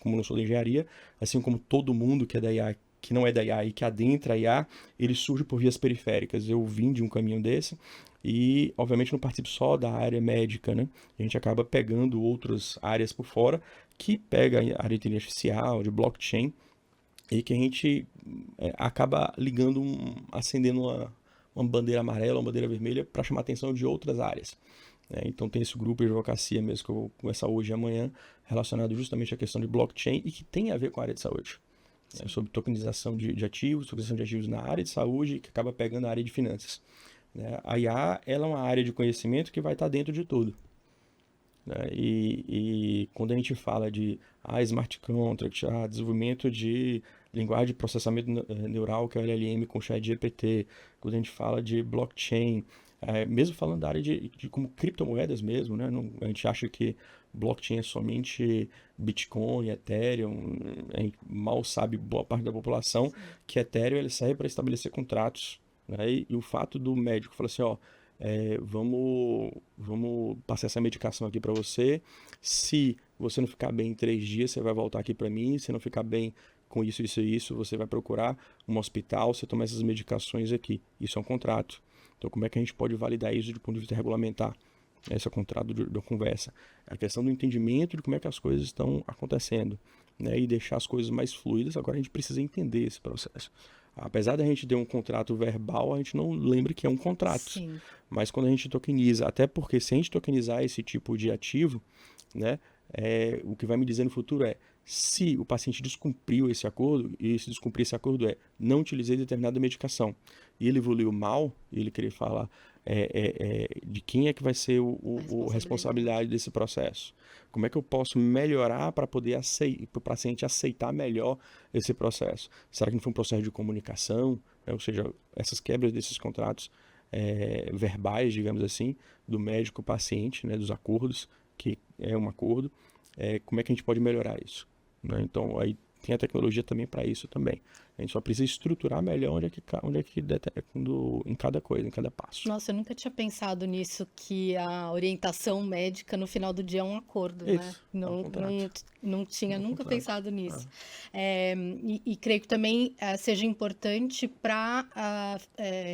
como não sou da engenharia, assim como todo mundo que é da IA, que não é da IA e que adentra a IA, ele surge por vias periféricas. Eu vim de um caminho desse e, obviamente, não participo só da área médica, né? A gente acaba pegando outras áreas por fora, que pega a área de inteligência artificial, de blockchain, e que a gente acaba ligando, acendendo uma bandeira amarela, uma bandeira vermelha, para chamar a atenção de outras áreas. Então tem esse grupo de advocacia mesmo, que eu vou começar hoje e amanhã, relacionado justamente à questão de blockchain e que tem a ver com a área de saúde. Sobre tokenização de ativos, tokenização de ativos na área de saúde, que acaba pegando a área de finanças. A IA ela é uma área de conhecimento que vai estar dentro de tudo. E quando a gente fala de smart contract, desenvolvimento de linguagem de processamento neural, que é o LLM com ChatGPT, quando a gente fala de blockchain, mesmo falando da área de como criptomoedas mesmo, né? A gente acha que blockchain é somente Bitcoin, Ethereum, a gente mal sabe boa parte da população que Ethereum ele serve para estabelecer contratos. Né? E o fato do médico falar assim, vamos passar essa medicação aqui para você, se você não ficar bem em 3 dias, você vai voltar aqui para mim, se não ficar bem com isso, você vai procurar um hospital, você toma essas medicações aqui. Isso é um contrato. Então, como é que a gente pode validar isso de ponto de vista regulamentar? Esse é o contrato da conversa. A questão do entendimento de como é que as coisas estão acontecendo, né? E deixar as coisas mais fluidas. Agora a gente precisa entender esse processo. Apesar da gente ter um contrato verbal, a gente não lembra que é um contrato. Sim. Mas quando a gente tokeniza, até porque se a gente tokenizar esse tipo de ativo, né, o que vai me dizer no futuro é se o paciente descumpriu esse acordo, e se descumprir esse acordo não utilizei determinada medicação, e ele evoluiu mal, e ele querer falar de quem é que vai ser a responsabilidade desse processo. Como é que eu posso melhorar para poder para o paciente aceitar melhor esse processo? Será que não foi um processo de comunicação? Ou seja, essas quebras desses contratos verbais, digamos assim, do médico-paciente, né, dos acordos, que é um acordo, como é que a gente pode melhorar isso? Né? Então, aí tem a tecnologia também para isso também. A gente só precisa estruturar melhor em cada coisa, em cada passo. Nossa, eu nunca tinha pensado nisso, que a orientação médica no final do dia é um acordo, né? Não tinha nunca pensado nisso. E creio que também seja importante para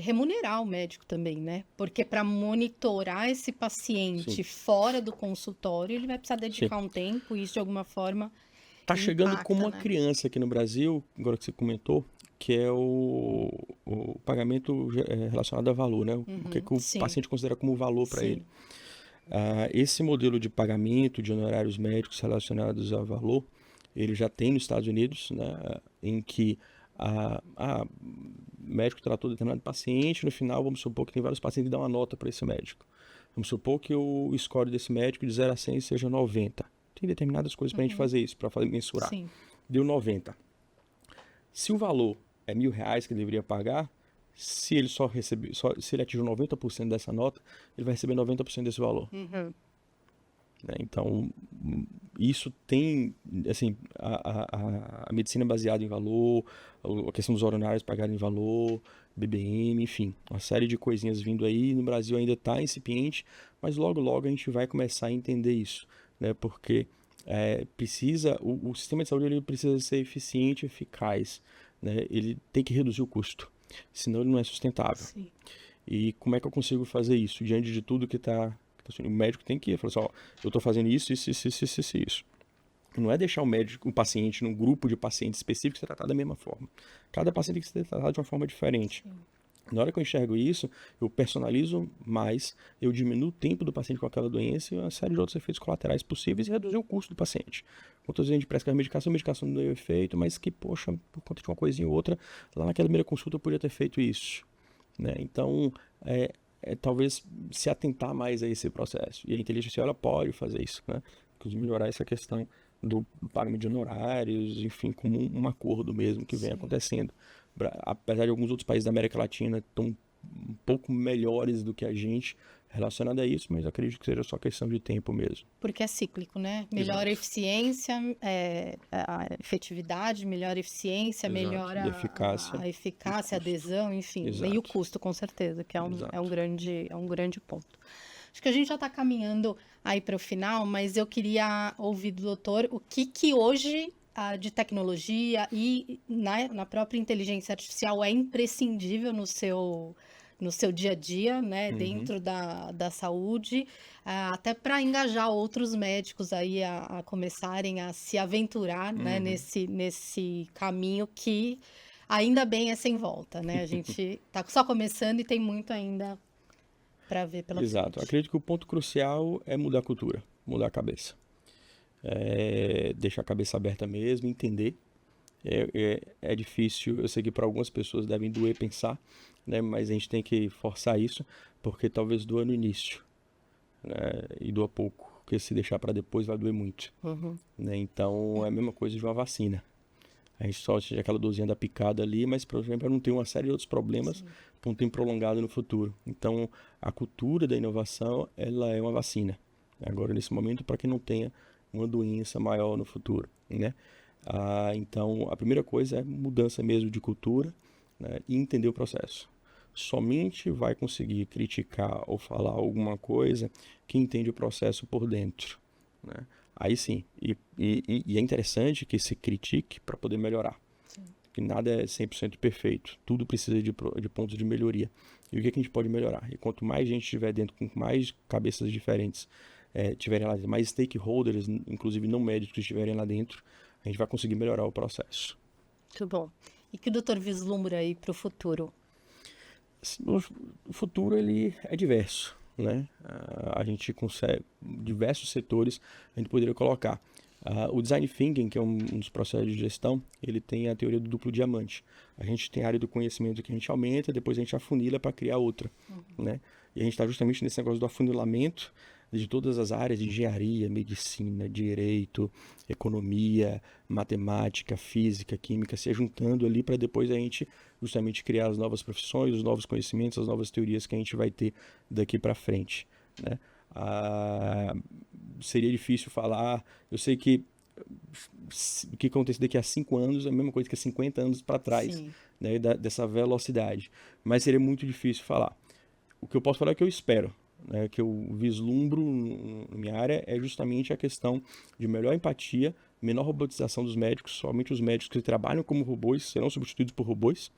remunerar o médico também, né? Porque para monitorar esse paciente fora do consultório, ele vai precisar dedicar um tempo e isso de alguma forma Tá chegando impacta, como uma né? criança aqui no Brasil, agora que você comentou, que é o pagamento relacionado a valor, né? O que o paciente considera como valor para ele. Esse modelo de pagamento de honorários médicos relacionados ao valor, ele já tem nos Estados Unidos, né, em que o médico tratou determinado paciente, no final vamos supor que tem vários pacientes que dão uma nota para esse médico. Vamos supor que o score desse médico de 0 a 100 seja 90. Tem determinadas coisas para a gente fazer isso, para mensurar. Sim. Deu 90. Se o valor é R$1.000 que ele deveria pagar, se ele se ele atingir 90% dessa nota, ele vai receber 90% desse valor. Né? Então, isso tem, assim, a medicina baseada em valor, a questão dos honorários pagados em valor, BBM, enfim, uma série de coisinhas vindo aí. No Brasil ainda está incipiente, mas logo, logo a gente vai começar a entender isso, né? Porque o sistema de saúde ele precisa ser eficiente e eficaz, né? Ele tem que reduzir o custo, senão ele não é sustentável. Sim. E como é que eu consigo fazer isso diante de tudo que está... O médico tem que falar assim, ó, eu estou fazendo isso. Não é deixar o paciente num grupo de pacientes específicos ser tratado da mesma forma. Cada paciente tem que ser tratado de uma forma diferente. Sim. Na hora que eu enxergo isso, eu personalizo mais, eu diminuo o tempo do paciente com aquela doença e uma série de outros efeitos colaterais possíveis e reduzir o custo do paciente. Muitas vezes a gente prescreve a medicação não deu efeito, mas que, poxa, por conta de uma coisinha ou outra, lá naquela primeira consulta eu podia ter feito isso. Né? Então, talvez se atentar mais a esse processo. E a inteligência artificial ela pode fazer isso, né? Inclusive melhorar essa questão do pagamento de honorários, enfim, como um acordo mesmo que vem acontecendo. Apesar de alguns outros países da América Latina estão um pouco melhores do que a gente relacionado a isso, mas acredito que seja só questão de tempo mesmo. Porque é cíclico, né? Melhora a eficiência, a efetividade, melhora a eficiência, melhora a eficácia, a adesão, enfim. E o custo, com certeza, que é um grande ponto. Acho que a gente já está caminhando aí para o final, mas eu queria ouvir do doutor o que hoje de tecnologia e na própria inteligência artificial é imprescindível no seu dia a dia, né, dentro da saúde, até para engajar outros médicos aí a começarem a se aventurar, né, nesse caminho que ainda bem é sem volta, né? A gente está só começando e tem muito ainda para ver pela frente. Exato. Acredito que o ponto crucial é mudar a cultura, mudar a cabeça. Deixar a cabeça aberta mesmo, entender. É difícil, eu sei que para algumas pessoas devem doer pensar, né? Mas a gente tem que forçar isso, porque talvez doa no início, né? E doa pouco, porque se deixar para depois vai doer muito. Né? Então é a mesma coisa de uma vacina. A gente só tinha aquela dosinha da picada ali, mas, por exemplo, não tem uma série de outros problemas por um tempo prolongado no futuro. Então, a cultura da inovação, ela é uma vacina. Agora, nesse momento, para que não tenha uma doença maior no futuro, né? Então, a primeira coisa é mudança mesmo de cultura, né? E entender o processo. Somente vai conseguir criticar ou falar alguma coisa quem entende o processo por dentro, né? Aí sim, e é interessante que se critique para poder melhorar. Que nada é 100% perfeito, tudo precisa de pontos de melhoria. E o que a gente pode melhorar? E quanto mais gente estiver dentro, com mais cabeças diferentes, tiverem lá dentro, mais stakeholders, inclusive não médicos, estiverem lá dentro, a gente vai conseguir melhorar o processo. Muito bom. E que o doutor vislumbra aí para o futuro? O futuro ele é diverso. Né? A gente consegue, diversos setores a gente poderia colocar. O Design Thinking, que é um dos processos de gestão, ele tem a teoria do duplo diamante. A gente tem a área do conhecimento que a gente aumenta, depois a gente afunila para criar outra. Né? E a gente está justamente nesse negócio do afunilamento de todas as áreas de engenharia, medicina, direito, economia, matemática, física, química, se juntando ali para depois a gente justamente criar as novas profissões, os novos conhecimentos, as novas teorias que a gente vai ter daqui para frente. Né? Seria difícil falar, eu sei que o que acontece daqui a 5 anos é a mesma coisa que há 50 anos para trás, né? Dessa velocidade, mas seria muito difícil falar. O que eu posso falar é que eu espero, né, que eu vislumbro na minha área é justamente a questão de melhor empatia, menor robotização dos médicos, somente os médicos que trabalham como robôs serão substituídos por robôs,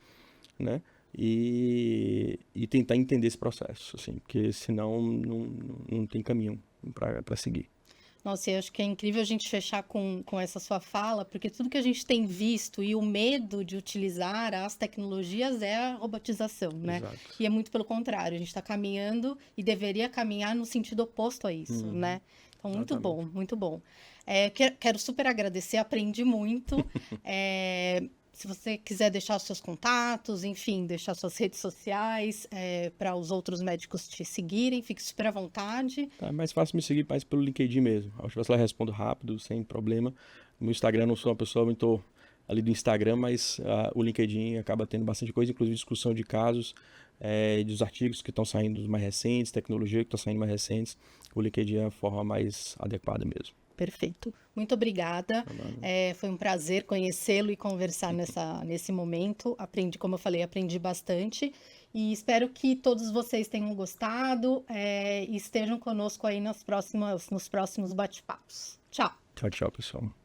né, e tentar entender esse processo, assim, porque senão não tem caminho para seguir. Nossa, eu acho que é incrível a gente fechar com essa sua fala, porque tudo que a gente tem visto e o medo de utilizar as tecnologias é a robotização, né? Exato. E é muito pelo contrário, a gente está caminhando e deveria caminhar no sentido oposto a isso, Uhum, né? Então, muito bom, exatamente. muito bom. Quero super agradecer, aprendi muito. Se você quiser deixar os seus contatos, enfim, deixar suas redes sociais, para os outros médicos te seguirem, fique super à vontade. Tá, é mais fácil me seguir mais pelo LinkedIn mesmo. Acho que eu respondo rápido, sem problema. No Instagram, não sou uma pessoa muito ali do Instagram, mas o LinkedIn acaba tendo bastante coisa, inclusive discussão de casos, dos artigos que estão saindo mais recentes, tecnologia que estão saindo mais recentes. O LinkedIn é a forma mais adequada mesmo. Perfeito. Muito obrigada. Tá bom? Foi um prazer conhecê-lo e conversar nesse momento. Aprendi, como eu falei, aprendi bastante. E espero que todos vocês tenham gostado, e estejam conosco aí nos próximos bate-papos. Tchau! Tchau, tchau, pessoal.